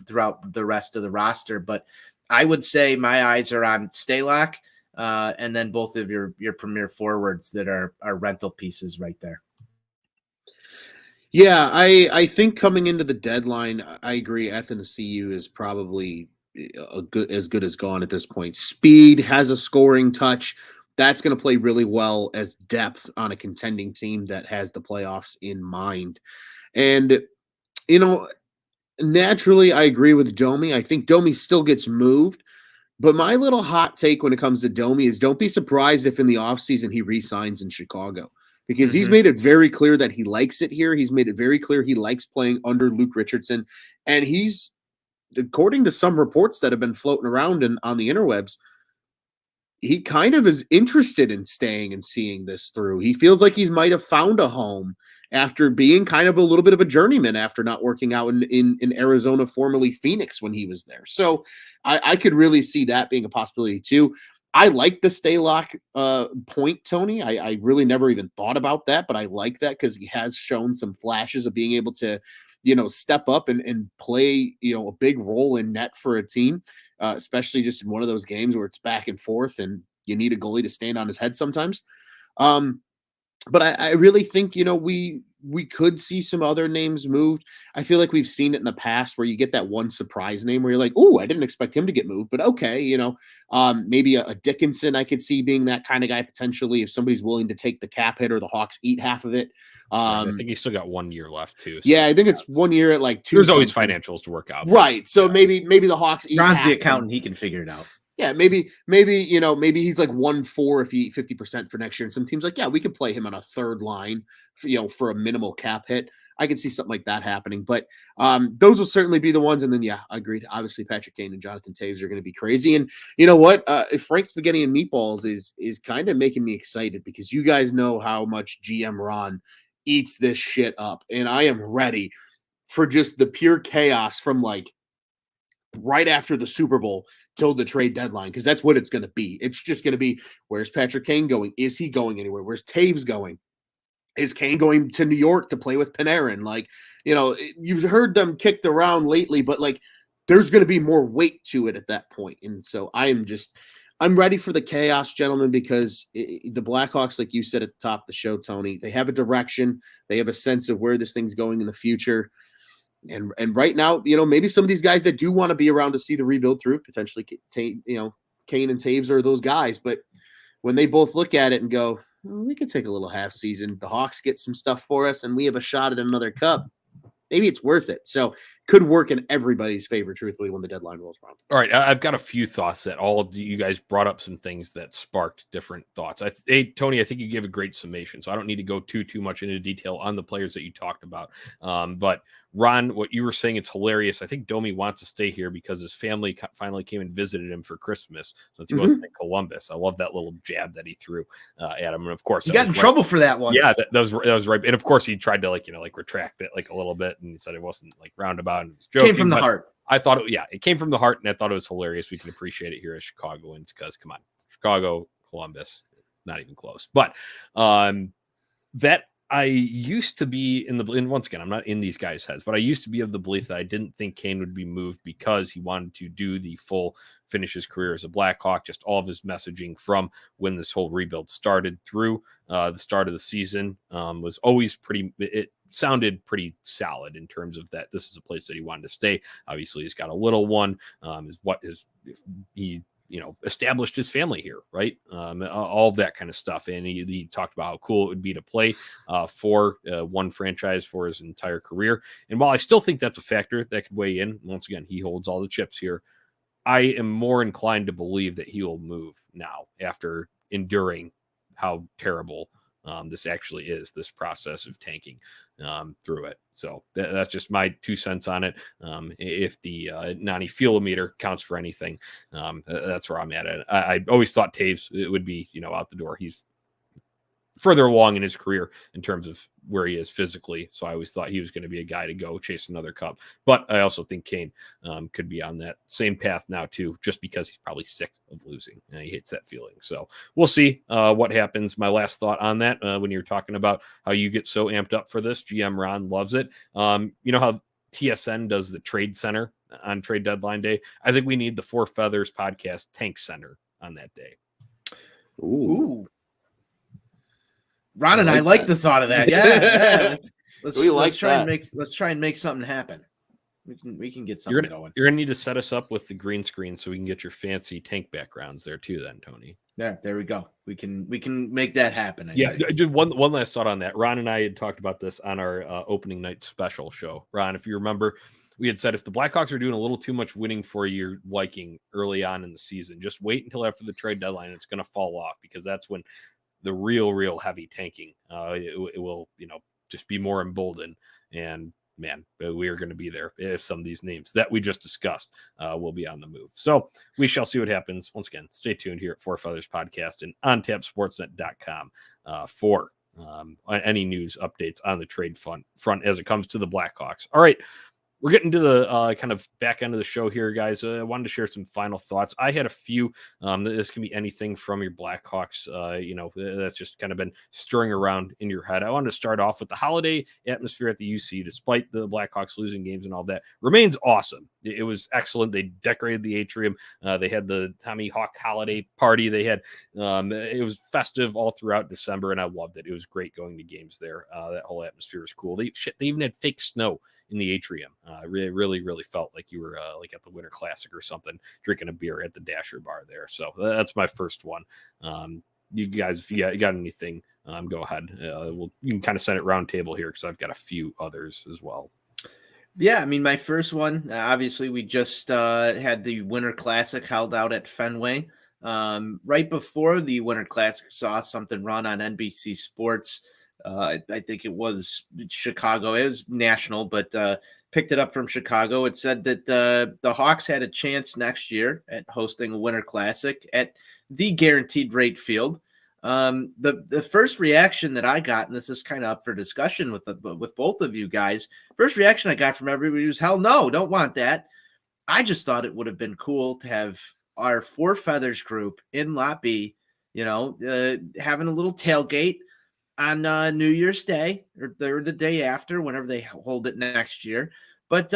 throughout the rest of the roster. But I would say my eyes are on Stalock and then both of your premier forwards that are rental pieces right there. Yeah, I think coming into the deadline, I agree. Athanasiou is probably as good as gone at this point. Speed, has a scoring touch. That's going to play really well as depth on a contending team that has the playoffs in mind. And, naturally, I agree with Domi. I think Domi still gets moved. But my little hot take when it comes to Domi is don't be surprised if in the offseason he re-signs in Chicago. Because he's made it very clear that he likes it here. He's made it very clear he likes playing under Luke Richardson. And he's, according to some reports that have been floating around on the interwebs, he kind of is interested in staying and seeing this through. He feels like he might have found a home after being kind of a little bit of a journeyman after not working out in Arizona, formerly Phoenix, when he was there. So I could really see that being a possibility too. I like the stay lock point, Tony. I really never even thought about that, but I like that because he has shown some flashes of being able to, step up and play, a big role in net for a team, especially just in one of those games where it's back and forth and you need a goalie to stand on his head sometimes. Um, but I really think, we could see some other names moved. I feel like we've seen it in the past where you get that one surprise name where you're like, "Oh, I didn't expect him to get moved," but okay, maybe a Dickinson I could see being that kind of guy potentially if somebody's willing to take the cap hit or the Hawks eat half of it. I think he's still got 1 year left too. So yeah, I think it's 1 year at like 2. There's always financials to work out, right? So maybe the Hawks eat. Ron's the accountant; he can figure it out. Yeah, maybe he's like 1-4 if he eat 50% for next year. And some teams like, yeah, we could play him on a third line for a minimal cap hit. I could see something like that happening. But those will certainly be the ones. And then yeah, I agreed. Obviously, Patrick Kane and Jonathan Taves are going to be crazy. And you know what? Frank Spaghetti and Meatballs is kind of making me excited because you guys know how much GM Ron eats this shit up. And I am ready for just the pure chaos from like right after the Super Bowl till the trade deadline, because that's what it's going to be. It's just going to be, where's Patrick Kane going? Is he going anywhere? Where's Taves going? Is Kane going to New York to play with Panarin? Like, you've heard them kicked around lately, but like there's going to be more weight to it at that point. And so I'm ready for the chaos, gentlemen, because the Blackhawks, like you said at the top of the show, Tony, they have a direction. They have a sense of where this thing's going in the future. And right now, maybe some of these guys that do want to be around to see the rebuild through, potentially, Kane and Taves are those guys. But when they both look at it and go, we could take a little half season, the Hawks get some stuff for us, and we have a shot at another cup. Maybe it's worth it. So could work in everybody's favor, truthfully, when the deadline rolls around. All right. I've got a few thoughts that all of you guys brought up some things that sparked different thoughts. Hey, Tony, I think you gave a great summation, so I don't need to go too much into detail on the players that you talked about. But Ron, what you were saying, it's hilarious. I think Domi wants to stay here because his family finally came and visited him for Christmas since he wasn't in Columbus. I love that little jab that he threw at him. And of course, he got in trouble for that one. Yeah, that was right. And of course, he tried to retract it like a little bit and he said it wasn't like roundabout. And joking, came from the heart. I thought it came from the heart, and I thought it was hilarious. We can appreciate it here as Chicagoans because come on, Chicago, Columbus, not even close. But that I used to be and once again, I'm not in these guys' heads, but I used to be of the belief that I didn't think Kane would be moved because he wanted to do the full finish his career as a Blackhawk. Just all of his messaging from when this whole rebuild started through the start of the season was always it sounded pretty solid in terms of that this is a place that he wanted to stay. Obviously, he's got a little one, he established his family here, right? All of that kind of stuff. And he talked about how cool it would be to play for one franchise for his entire career. And while I still think that's a factor that could weigh in, once again, he holds all the chips here. I am more inclined to believe that he will move now after enduring how terrible this actually is, this process of tanking through it. So that's just my 2 cents on it. If the Nani Fuelometer counts for anything, that's where I'm at. I always thought Taves it would be, out the door. He's further along in his career in terms of where he is physically. So I always thought he was going to be a guy to go chase another cup. But I also think Kane could be on that same path now too, just because he's probably sick of losing. He hates that feeling. So we'll see what happens. My last thought on that, when you're talking about how you get so amped up for this, GM Ron loves it. You know how TSN does the trade center on trade deadline day? I think we need the Four Feathers podcast tank center on that day. Ooh. Ron and I like the thought of that. Yeah. Let's try and make something happen. We can get something going. You're gonna need to set us up with the green screen so we can get your fancy tank backgrounds there too. Then Tony. Yeah, there we go. We can make that happen. Just one last thought on that. Ron and I had talked about this on our opening night special show. Ron, if you remember, we had said if the Blackhawks are doing a little too much winning for your liking early on in the season, just wait until after the trade deadline. It's going to fall off because that's when the real heavy tanking it will just be more emboldened. And man, we are going to be there if some of these names that we just discussed will be on the move. So we shall see what happens. Once again, stay tuned here at Four Feathers Podcast and OnTapSportsNet.com for any news updates on the trade front as it comes to the Blackhawks. All right. We're getting to the kind of back end of the show here, guys. I wanted to share some final thoughts. I had a few. This can be anything from your Blackhawks, that's just kind of been stirring around in your head. I wanted to start off with the holiday atmosphere at the UC, despite the Blackhawks losing games and all that, remains awesome. It was excellent. They decorated the atrium. They had the Tommy Hawk holiday party. They had it was festive all throughout December, and I loved it. It was great going to games there. That whole atmosphere was cool. They even had fake snow in the atrium. Really felt like you were like at the Winter Classic or something, drinking a beer at the Dasher bar there. So that's my first one. You guys, if you got anything, go ahead. You can kind of set it round table here because I've got a few others as well. Yeah, I mean, my first one, obviously, we just had the Winter Classic held out at Fenway. Right before the Winter Classic, saw something run on NBC Sports. I think it was Chicago, it was national, but picked it up from Chicago. It said that the Hawks had a chance next year at hosting a Winter Classic at the Guaranteed Rate Field. The first reaction that I got, and this is kind of up for discussion with both of you guys, first reaction I got from everybody was, hell no, don't want that. I just thought it would have been cool to have our Four Feathers group in Lot B, having a little tailgate on New Year's Day or the day after, whenever they hold it next year. But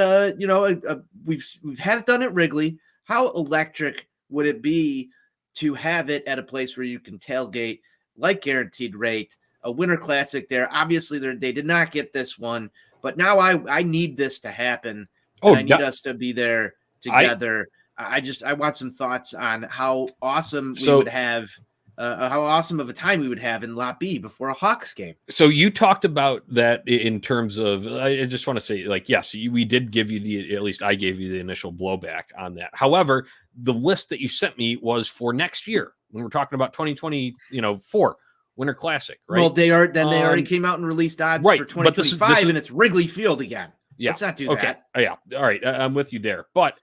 we've had it done at Wrigley. How electric would it be to have it at a place where you can tailgate like Guaranteed Rate, a Winter Classic there? Obviously, they did not get this one, but now I need this to happen. I need us to be there together. I want some thoughts on how awesome we would have. How awesome of a time we would have in Lot B before a Hawks game. So you talked about that in terms of, I just want to say, like, yes, we did give you at least I gave you the initial blowback on that. However, the list that you sent me was for next year when we're talking about 2024 Winter Classic, right? Well, they already came out and released odds for 2025, and it's Wrigley Field again. Yeah. Let's not do that. Yeah. All right. I'm with you there. But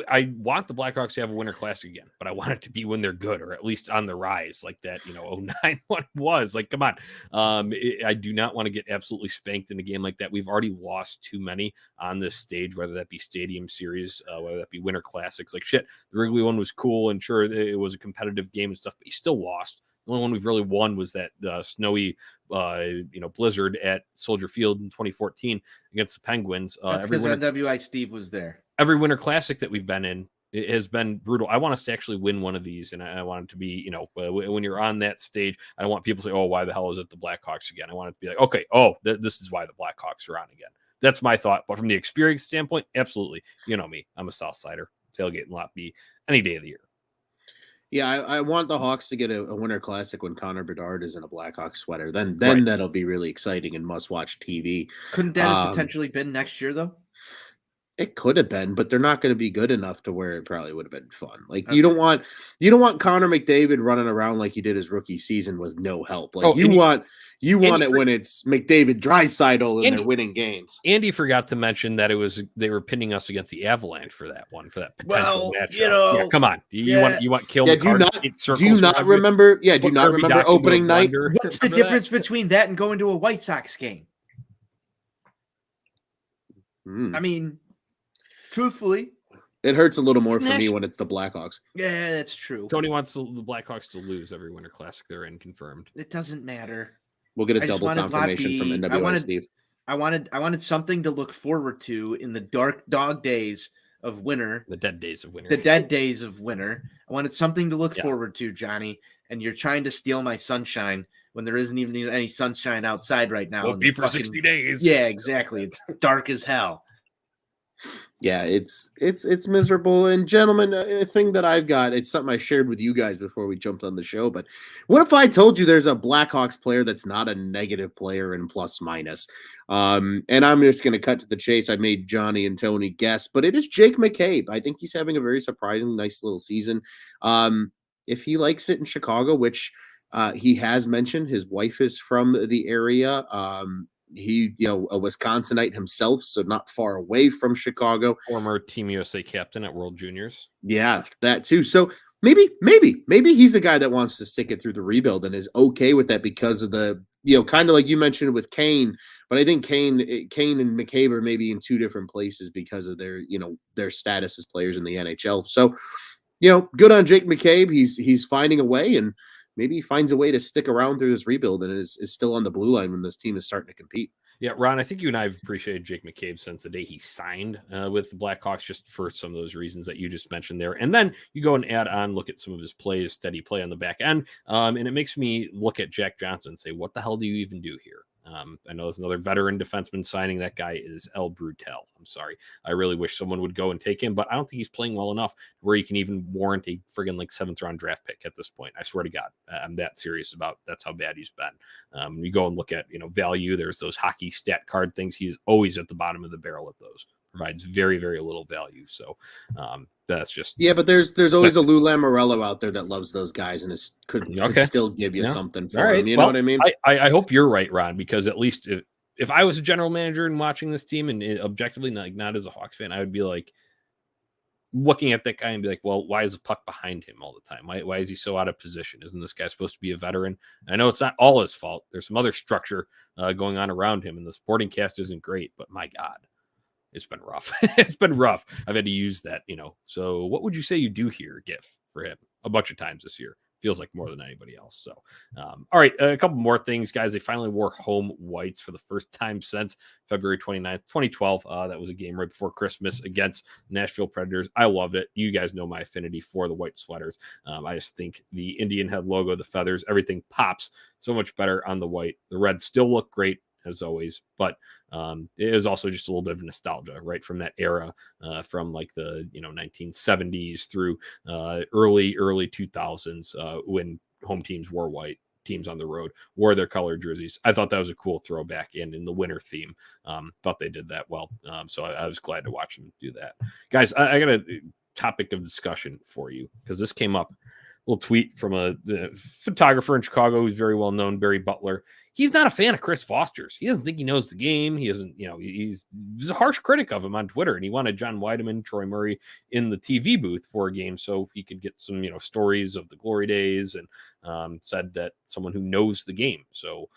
I want the Blackhawks to have a Winter Classic again, but I want it to be when they're good, or at least on the rise, like that 09 one was. Like, come on. I do not want to get absolutely spanked in a game like that. We've already lost too many on this stage, whether that be Stadium Series, whether that be Winter Classics. Like, shit, the Wrigley one was cool, and sure, it was a competitive game and stuff, but you still lost. The only one we've really won was that snowy, blizzard at Soldier Field in 2014 against the Penguins. That's because NWI Steve was there. Every Winter Classic that we've been in, it has been brutal. I want us to actually win one of these, and I want it to be, when you're on that stage, I don't want people to say, oh, why the hell is it the Blackhawks again? I want it to be like, okay, this is why the Blackhawks are on again. That's my thought. But from the experience standpoint, absolutely. You know me. I'm a South Sider. Tailgate in Lot B any day of the year. Yeah, I want the Hawks to get a Winter Classic when Connor Bedard is in a Blackhawks sweater. Then right. That'll be really exciting and must-watch TV. Couldn't that have potentially been next year, though? It could have been, but they're not going to be good enough to where it probably would have been fun. Like, okay. You don't want Connor McDavid running around like he did his rookie season with no help. Like, you want it when it's McDavid, Draisaitl, and they're winning games. Andy forgot to mention that they were pinning us against the Avalanche for that potential matchup. Come on, you want kill. Do you not remember? Yeah, do you not remember opening night? What's the difference between that and going to a White Sox game? I mean, truthfully, it hurts a little more for me when it's the Blackhawks. Yeah, that's true. Tony wants the Blackhawks to lose every Winter Classic they're in, confirmed. It doesn't matter. We'll get a double confirmation from NWI Steve. I wanted something to look forward to in the dark dog days of winter. The dead days of winter. The dead days of winter. I wanted something to look forward to, Johnny. And you're trying to steal my sunshine when there isn't even any sunshine outside right now. Won't be for 60 days. Yeah, exactly. It's dark as hell. Yeah, it's miserable. And gentlemen, a thing that I've got, it's something I shared with you guys before we jumped on the show, but what if I told you there's a Blackhawks player that's not a negative player in plus minus? And I'm just going to cut to the chase. I made Johnny and Tony guess, but it is Jake McCabe. I think he's having a very surprising, nice little season. If he likes it in Chicago, which he has mentioned, his wife is from the area. he, a Wisconsinite himself, so not far away from Chicago. Former Team USA captain at World Juniors. Yeah, that too. So maybe he's a guy that wants to stick it through the rebuild and is okay with that because of the, kind of like you mentioned with Kane. But I think Kane and McCabe are maybe in two different places because of their, their status as players in the NHL. So, good on Jake McCabe. He's finding a way, and maybe he finds a way to stick around through this rebuild and is still on the blue line when this team is starting to compete. Yeah, Ron, I think you and I have appreciated Jake McCabe since the day he signed with the Blackhawks, just for some of those reasons that you just mentioned there. And then you go and add on, look at some of his plays, steady play on the back end. And it makes me look at Jack Johnson and say, what the hell do you even do here? I know there's another veteran defenseman signing. That guy is El Brutel. I'm sorry. I really wish someone would go and take him, but I don't think he's playing well enough where he can even warrant a friggin' like 7th round draft pick at this point. I swear to God, I'm that serious about that's how bad he's been. You go and look at, value. There's those hockey stat card things. He's always at the bottom of the barrel at those. Provides very, very little value. So that's just but there's always a Lou Lamoriello out there that loves those guys and could still give you something for him. You know what I mean? I hope you're right, Ron, because at least if I was a general manager and watching this team and objectively not as a Hawks fan, I would be like looking at that guy and be like, well, why is the puck behind him all the time? Why is he so out of position? Isn't this guy supposed to be a veteran? And I know it's not all his fault. There's some other structure going on around him, and the supporting cast isn't great, but my God. It's been rough. It's been rough. I've had to use that, So what would you say you do here, GIF, for him a bunch of times this year? Feels like more than anybody else. So, all right, a couple more things, guys. They finally wore home whites for the first time since February 29th, 2012. That was a game right before Christmas against Nashville Predators. I loved it. You guys know my affinity for the white sweaters. I just think the Indian head logo, the feathers, everything pops so much better on the white. The reds still look great, as always, but it is also just a little bit of nostalgia, right, from that era, from like the 1970s through early 2000s, when home teams wore white, teams on the road wore their colored jerseys. I thought that was a cool throwback, and in the winter theme, thought they did that well. So I was glad to watch them do that. Guys, I got a topic of discussion for you because this came up. Little tweet from a photographer in Chicago who's very well known, Barry Butler. He's not a fan of Chris Foster's. He doesn't think he knows the game. He doesn't, he's a harsh critic of him on Twitter, and he wanted John Weideman, Troy Murray in the TV booth for a game so he could get some, stories of the glory days, and said that someone who knows the game. So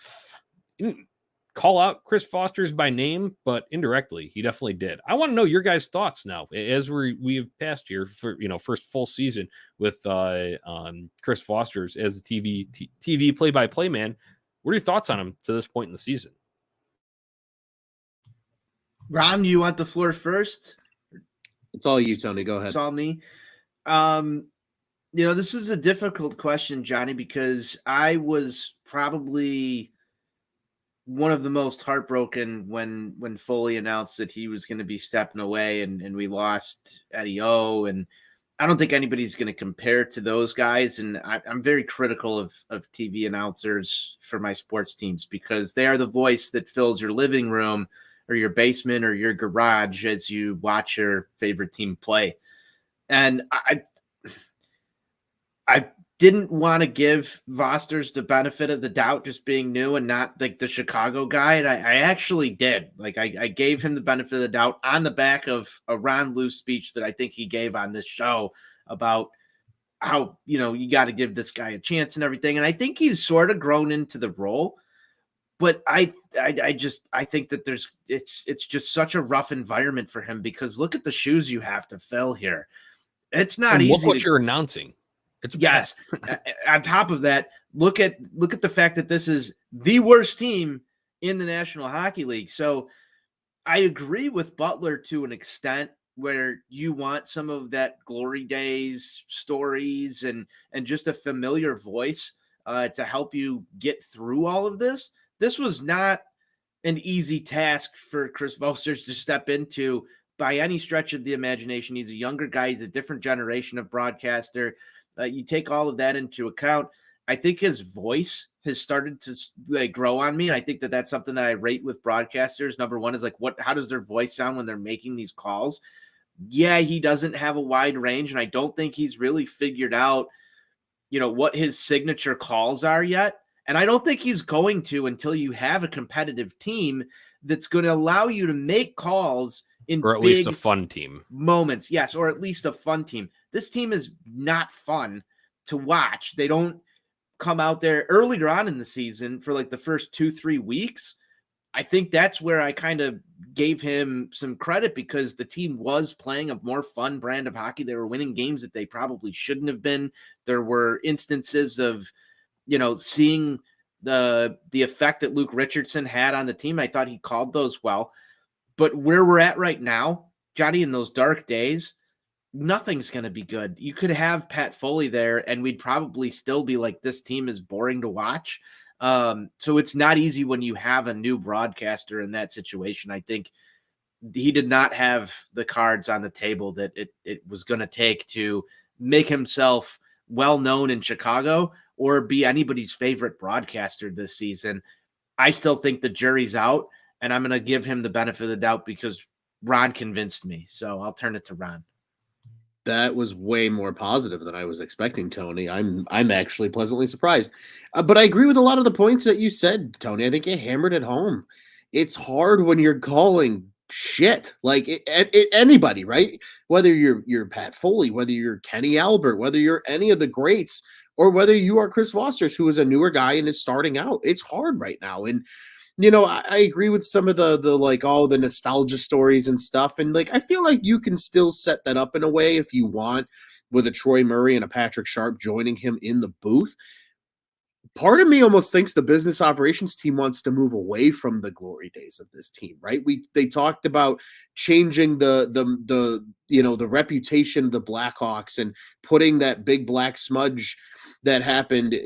he didn't call out Chris Foster's by name, but indirectly, he definitely did. I want to know your guys' thoughts now as we've passed here for, first full season with Chris Foster's as a TV play-by-play man. What are your thoughts on him to this point in the season? Ron, you want the floor first? It's all you, Tony. Go ahead. It's all me. This is a difficult question, Johnny, because I was probably one of the most heartbroken when Foley announced that he was going to be stepping away and we lost Eddie O, and I don't think anybody's going to compare to those guys. And I'm very critical of TV announcers for my sports teams because they are the voice that fills your living room or your basement or your garage as you watch your favorite team play. And I didn't want to give Vosters the benefit of the doubt just being new and not like the Chicago guy. And I actually did. Like I gave him the benefit of the doubt on the back of a Ron Luce speech that I think he gave on this show about how, you got to give this guy a chance and everything. And I think he's sort of grown into the role. But I think that it's just such a rough environment for him because look at the shoes you have to fill here. It's not easy. Look what you're announcing. Yes. On top of that, look at the fact that this is the worst team in the National Hockey League. So I agree with Butler to an extent where you want some of that glory days stories and just a familiar voice to help you get through all of this. This was not an easy task for Chris Vosters to step into by any stretch of the imagination. He's a younger guy. He's a different generation of broadcaster. You take all of that into account. I think his voice has started to grow on me. I think that that's something that I rate with broadcasters. Number one is how does their voice sound when they're making these calls? Yeah, he doesn't have a wide range, and I don't think he's really figured out, what his signature calls are yet. And I don't think he's going to until you have a competitive team that's going to allow you to make calls in or at big least a fun team moments. Yes, or at least a fun team. This team is not fun to watch. They don't come out there earlier on in the season for like the first 2-3 weeks. I think that's where I kind of gave him some credit because the team was playing a more fun brand of hockey. They were winning games that they probably shouldn't have been. There were instances of, seeing the effect that Luke Richardson had on the team. I thought he called those well. But where we're at right now, Johnny, in those dark days, nothing's going to be good. You could have Pat Foley there, and we'd probably still be like, this team is boring to watch. So it's not easy when you have a new broadcaster in that situation. I think he did not have the cards on the table that it was going to take to make himself well known in Chicago or be anybody's favorite broadcaster this season. I still think the jury's out, and I'm going to give him the benefit of the doubt because Ron convinced me. So I'll turn it to Ron. That was way more positive than I was expecting, Tony. I'm actually pleasantly surprised. But I agree with a lot of the points that you said, Tony. I think you hammered it home. It's hard when you're calling shit like anybody, right? Whether you're Pat Foley, whether you're Kenny Albert, whether you're any of the greats, or whether you are Chris Fosters, who is a newer guy and is starting out. It's hard right now. And I agree with some of the like all the nostalgia stories and stuff. And like, I feel like you can still set that up in a way if you want with a Troy Murray and a Patrick Sharp joining him in the booth. Part of me almost thinks the business operations team wants to move away from the glory days of this team, right? They talked about changing the reputation of the Blackhawks and putting that big black smudge that happened,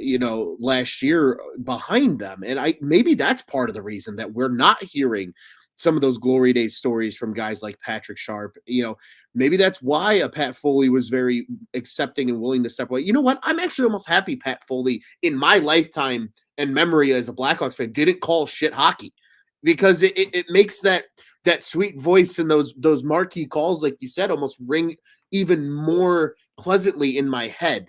last year behind them. And maybe that's part of the reason that we're not hearing some of those glory days stories from guys like Patrick Sharp. Maybe that's why a Pat Foley was very accepting and willing to step away. You know what? I'm actually almost happy Pat Foley in my lifetime and memory as a Blackhawks fan didn't call shit hockey, because it makes that sweet voice and those marquee calls, like you said, almost ring even more pleasantly in my head.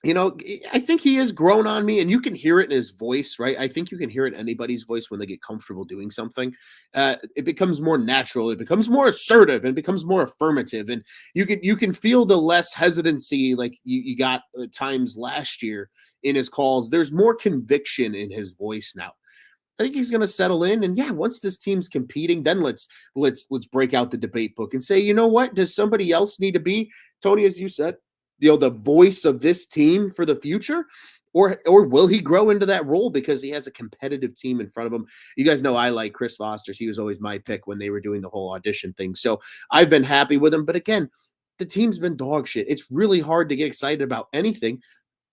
I think he has grown on me, and you can hear it in his voice, right? I think you can hear it in anybody's voice when they get comfortable doing something. It becomes more natural, it becomes more assertive, and it becomes more affirmative, and you can feel the less hesitancy like you got times last year in his calls. There's more conviction in his voice now. I think he's going to settle in, and yeah, once this team's competing, then let's break out the debate book and say, you know what, does somebody else need to be, Tony, as you said, the voice of this team for the future, or will he grow into that role because he has a competitive team in front of him? You guys know I like Chris Fosters. He was always my pick when they were doing the whole audition thing. So I've been happy with him. But again, the team's been dog shit. It's really hard to get excited about anything.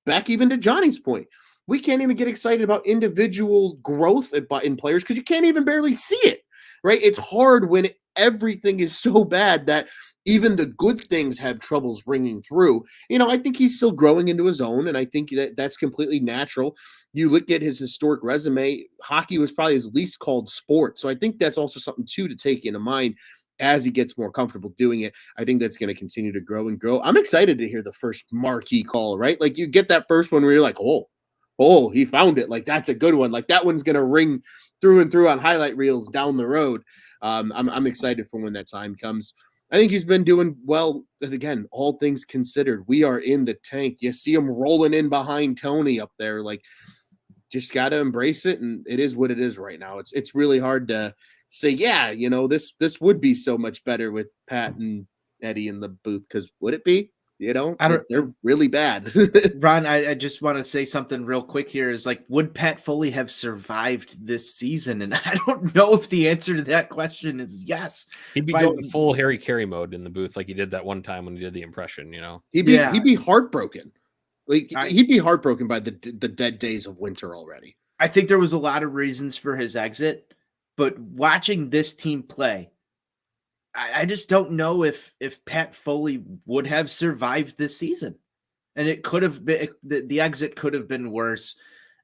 Back even to Johnny's point, we can't even get excited about individual growth in players because you can't even barely see it, right? It's hard when everything is so bad that even the good things have troubles ringing through. I think he's still growing into his own, and I think that's completely natural. You look at his historic resume, hockey was probably his least called sport. So I think that's also something, too, to take into mind as he gets more comfortable doing it. I think that's going to continue to grow and grow. I'm excited to hear the first marquee call, right? Like you get that first one where you're like, oh, he found it. Like, that's a good one. Like, that one's going to ring through and through on highlight reels down the road. I'm excited for when that time comes. I think he's been doing well. Again, all things considered, we are in the tank. You see him rolling in behind Tony up there. Like, just got to embrace it, and it is what it is right now. It's really hard to say, yeah, this would be so much better with Pat and Eddie in the booth, because would it be? They're really bad. Ron, I just want to say something real quick here is like, would Pat Foley have survived this season? And I don't know if the answer to that question is yes. He'd be going full Harry Carey mode in the booth like he did that one time when he did the impression, He'd be heartbroken. Like, he'd be heartbroken by the dead days of winter already. I think there was a lot of reasons for his exit, but watching this team play, I just don't know if Pat Foley would have survived this season, and it could have been the exit could have been worse.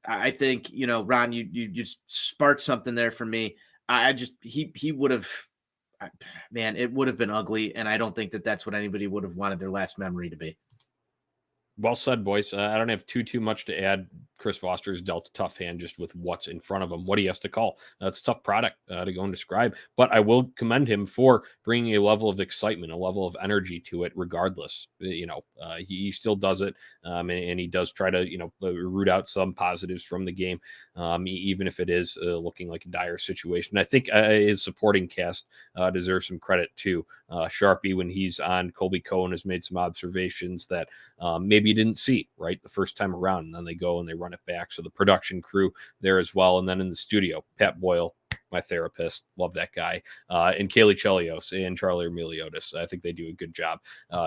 I think, Ron, you just sparked something there for me. He would have, man, it would have been ugly. And I don't think that that's what anybody would have wanted their last memory to be. Well said, boys. I don't have too much to add. Chris Foster's dealt a tough hand just with what's in front of him, what he has to call. It's a tough product to go and describe, but I will commend him for bringing a level of excitement, a level of energy to it, regardless. He still does it, and he does try to, root out some positives from the game, even if it is looking like a dire situation. I think his supporting cast deserves some credit too. Sharpie, when he's on, Colby Cohen has made some observations that maybe you didn't see right the first time around, and then they go and they run it back. So the production crew there as well, and then in the studio, Pat Boyle, my therapist, love that guy, and Kaylee Chelios and Charlie Emiliotis. I think they do a good job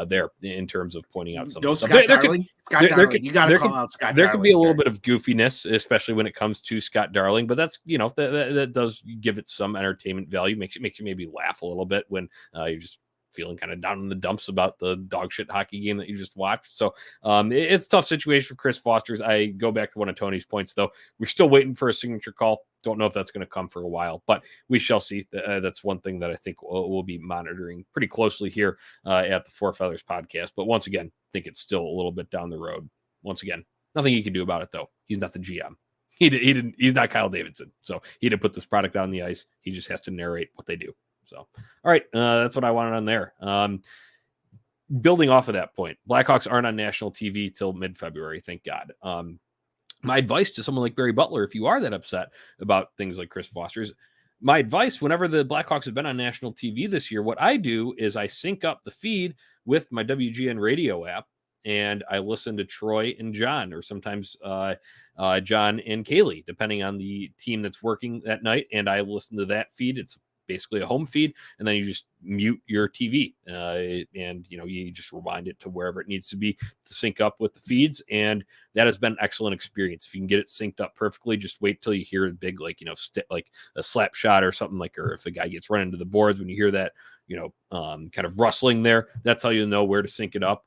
there in terms of pointing out some of the stuff. Scott Darling. Scott Darling, you got to call out Scott Darling. There can be a little bit of goofiness, especially when it comes to Scott Darling, but that's that does give it some entertainment value. Makes you maybe laugh a little bit when you're just feeling kind of down in the dumps about the dog shit hockey game that you just watched. So it's a tough situation for Chris Foster's. I go back to one of Tony's points, though. We're still waiting for a signature call. Don't know if that's going to come for a while, but we shall see. That's one thing that I think we'll be monitoring pretty closely here at the Four Feathers podcast. But once again, I think it's still a little bit down the road. Once again, nothing he can do about it, though. He's not the GM. He's not Kyle Davidson. So he didn't put this product on the ice. He just has to narrate what they do. So, all right, that's what I wanted on there. Building off of that point, Blackhawks aren't on national TV till mid-February, thank God. My advice to someone like Barry Butler, if you are that upset about things like Chris Foster's, my advice, whenever the Blackhawks have been on national TV this year, what I do is I sync up the feed with my WGN radio app, and I listen to Troy and John, or sometimes John and Kaylee, depending on the team that's working that night, and I listen to that feed. It's basically a home feed, and then you just mute your TV and you just rewind it to wherever it needs to be to sync up with the feeds, and that has been an excellent experience. If you can get it synced up perfectly, just wait till you hear a big like a slap shot or something, like, or if a guy gets run into the boards, when you hear that kind of rustling there, that's how you know where to sync it up.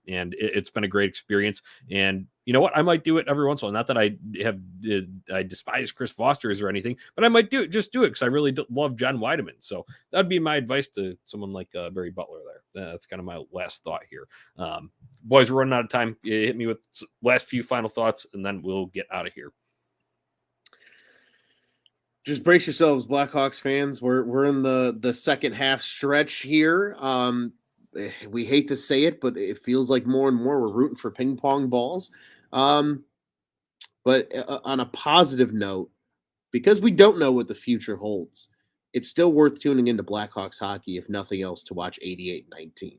And it's been a great experience. And you know what? I might do it every once in a while. Not that I despise Chris Foster's or anything, but I might do it because I really love John Weideman. So that'd be my advice to someone like Barry Butler there. That's kind of my last thought here. Boys, we're running out of time. Hit me with last few final thoughts, and then we'll get out of here. Just brace yourselves, Blackhawks fans. We're in the second half stretch here. We hate to say it, but it feels like more and more we're rooting for ping pong balls. But on a positive note, because we don't know what the future holds, it's still worth tuning into Blackhawks hockey, if nothing else, to watch 88-19.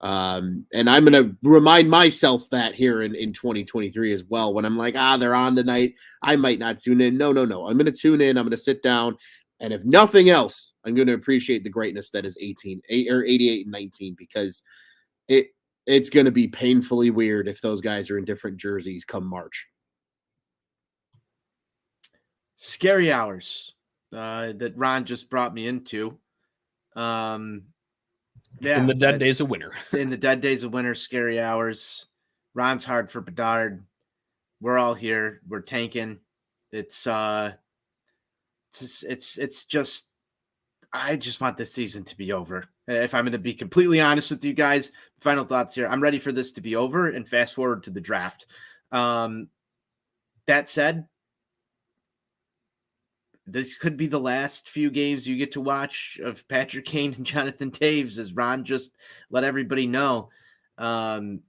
And I'm going to remind myself that here in 2023 as well. When I'm like, they're on tonight, I might not tune in. No. I'm going to tune in. I'm going to sit down. And if nothing else, I'm going to appreciate the greatness that is 88-19, because it's going to be painfully weird if those guys are in different jerseys come March. Scary hours that Ron just brought me into. Yeah, in the dead days of winter. In the dead days of winter, scary hours. Ron's hard for Bedard. We're all here. We're tanking. It's just, I just want this season to be over. If I'm going to be completely honest with you guys, final thoughts here. I'm ready for this to be over and fast forward to the draft. That said, this could be the last few games you get to watch of Patrick Kane and Jonathan Toews, as Ron just let everybody know. I'm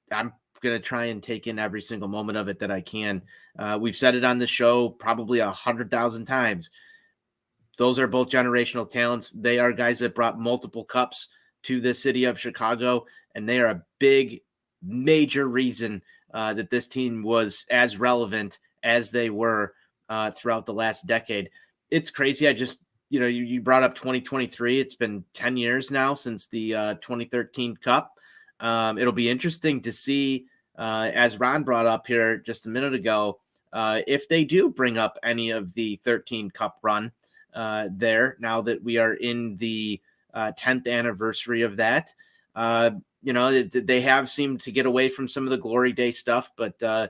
going to try and take in every single moment of it that I can. We've said it on the show probably 100,000 times. Those are both generational talents. They are guys that brought multiple cups to the city of Chicago, and they are a big, major reason that this team was as relevant as they were throughout the last decade. It's crazy. I just, you brought up 2023. It's been 10 years now since the 2013 Cup. It'll be interesting to see, as Ron brought up here just a minute ago, if they do bring up any of the 13 Cup run there, now that we are in the 10th anniversary of that. They have seemed to get away from some of the Glory Day stuff, but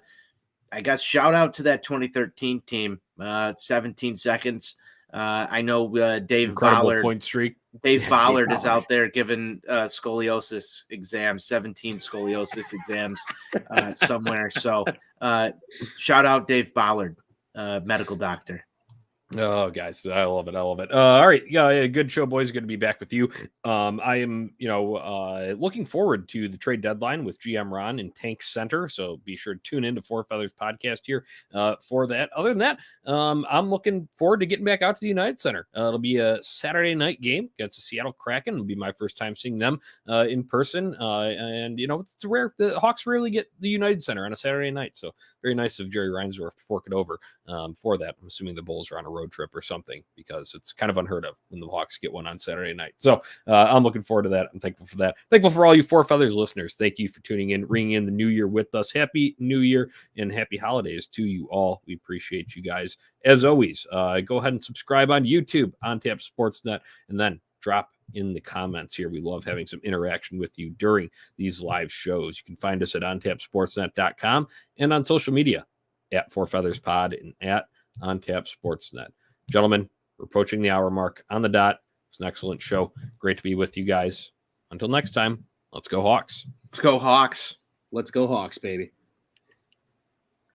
I guess shout out to that 2013 team, 17 seconds I know Dave Incredible Ballard. point streak. Dave Yeah, Ballard is out there giving scoliosis exams, 17 scoliosis exams somewhere. So shout out Dave Ballard, medical doctor. Oh, guys, I love it. I love it. All right. Yeah, good show, boys. Good to be back with you. I am, looking forward to the trade deadline with GM Ron in Tank Center. So be sure to tune in to Four Feathers podcast here for that. Other than that, I'm looking forward to getting back out to the United Center. It'll be a Saturday night game against the Seattle Kraken. It'll be my first time seeing them in person. And, it's rare. The Hawks rarely get the United Center on a Saturday night. So very nice of Jerry Reinsdorf to fork it over for that. I'm assuming the Bulls are on a road trip or something because it's kind of unheard of when the Hawks get one on Saturday night. So I'm looking forward to that. I'm thankful for that. Thankful for all you Four Feathers listeners. Thank you for tuning in, ringing in the new year with us. Happy New Year and happy holidays to you all. We appreciate you guys. As always, go ahead and subscribe on YouTube, on Tap Sportsnet, and then drop in the comments here. We love having some interaction with you during these live shows. You can find us at ontapsportsnet.com and on social media at Four Feathers Pod and at OnTap Sportsnet. Gentlemen, we're approaching the hour mark on the dot. It's an excellent show. Great to be with you guys. Until next time, let's go Hawks. Let's go Hawks. Let's go Hawks, baby.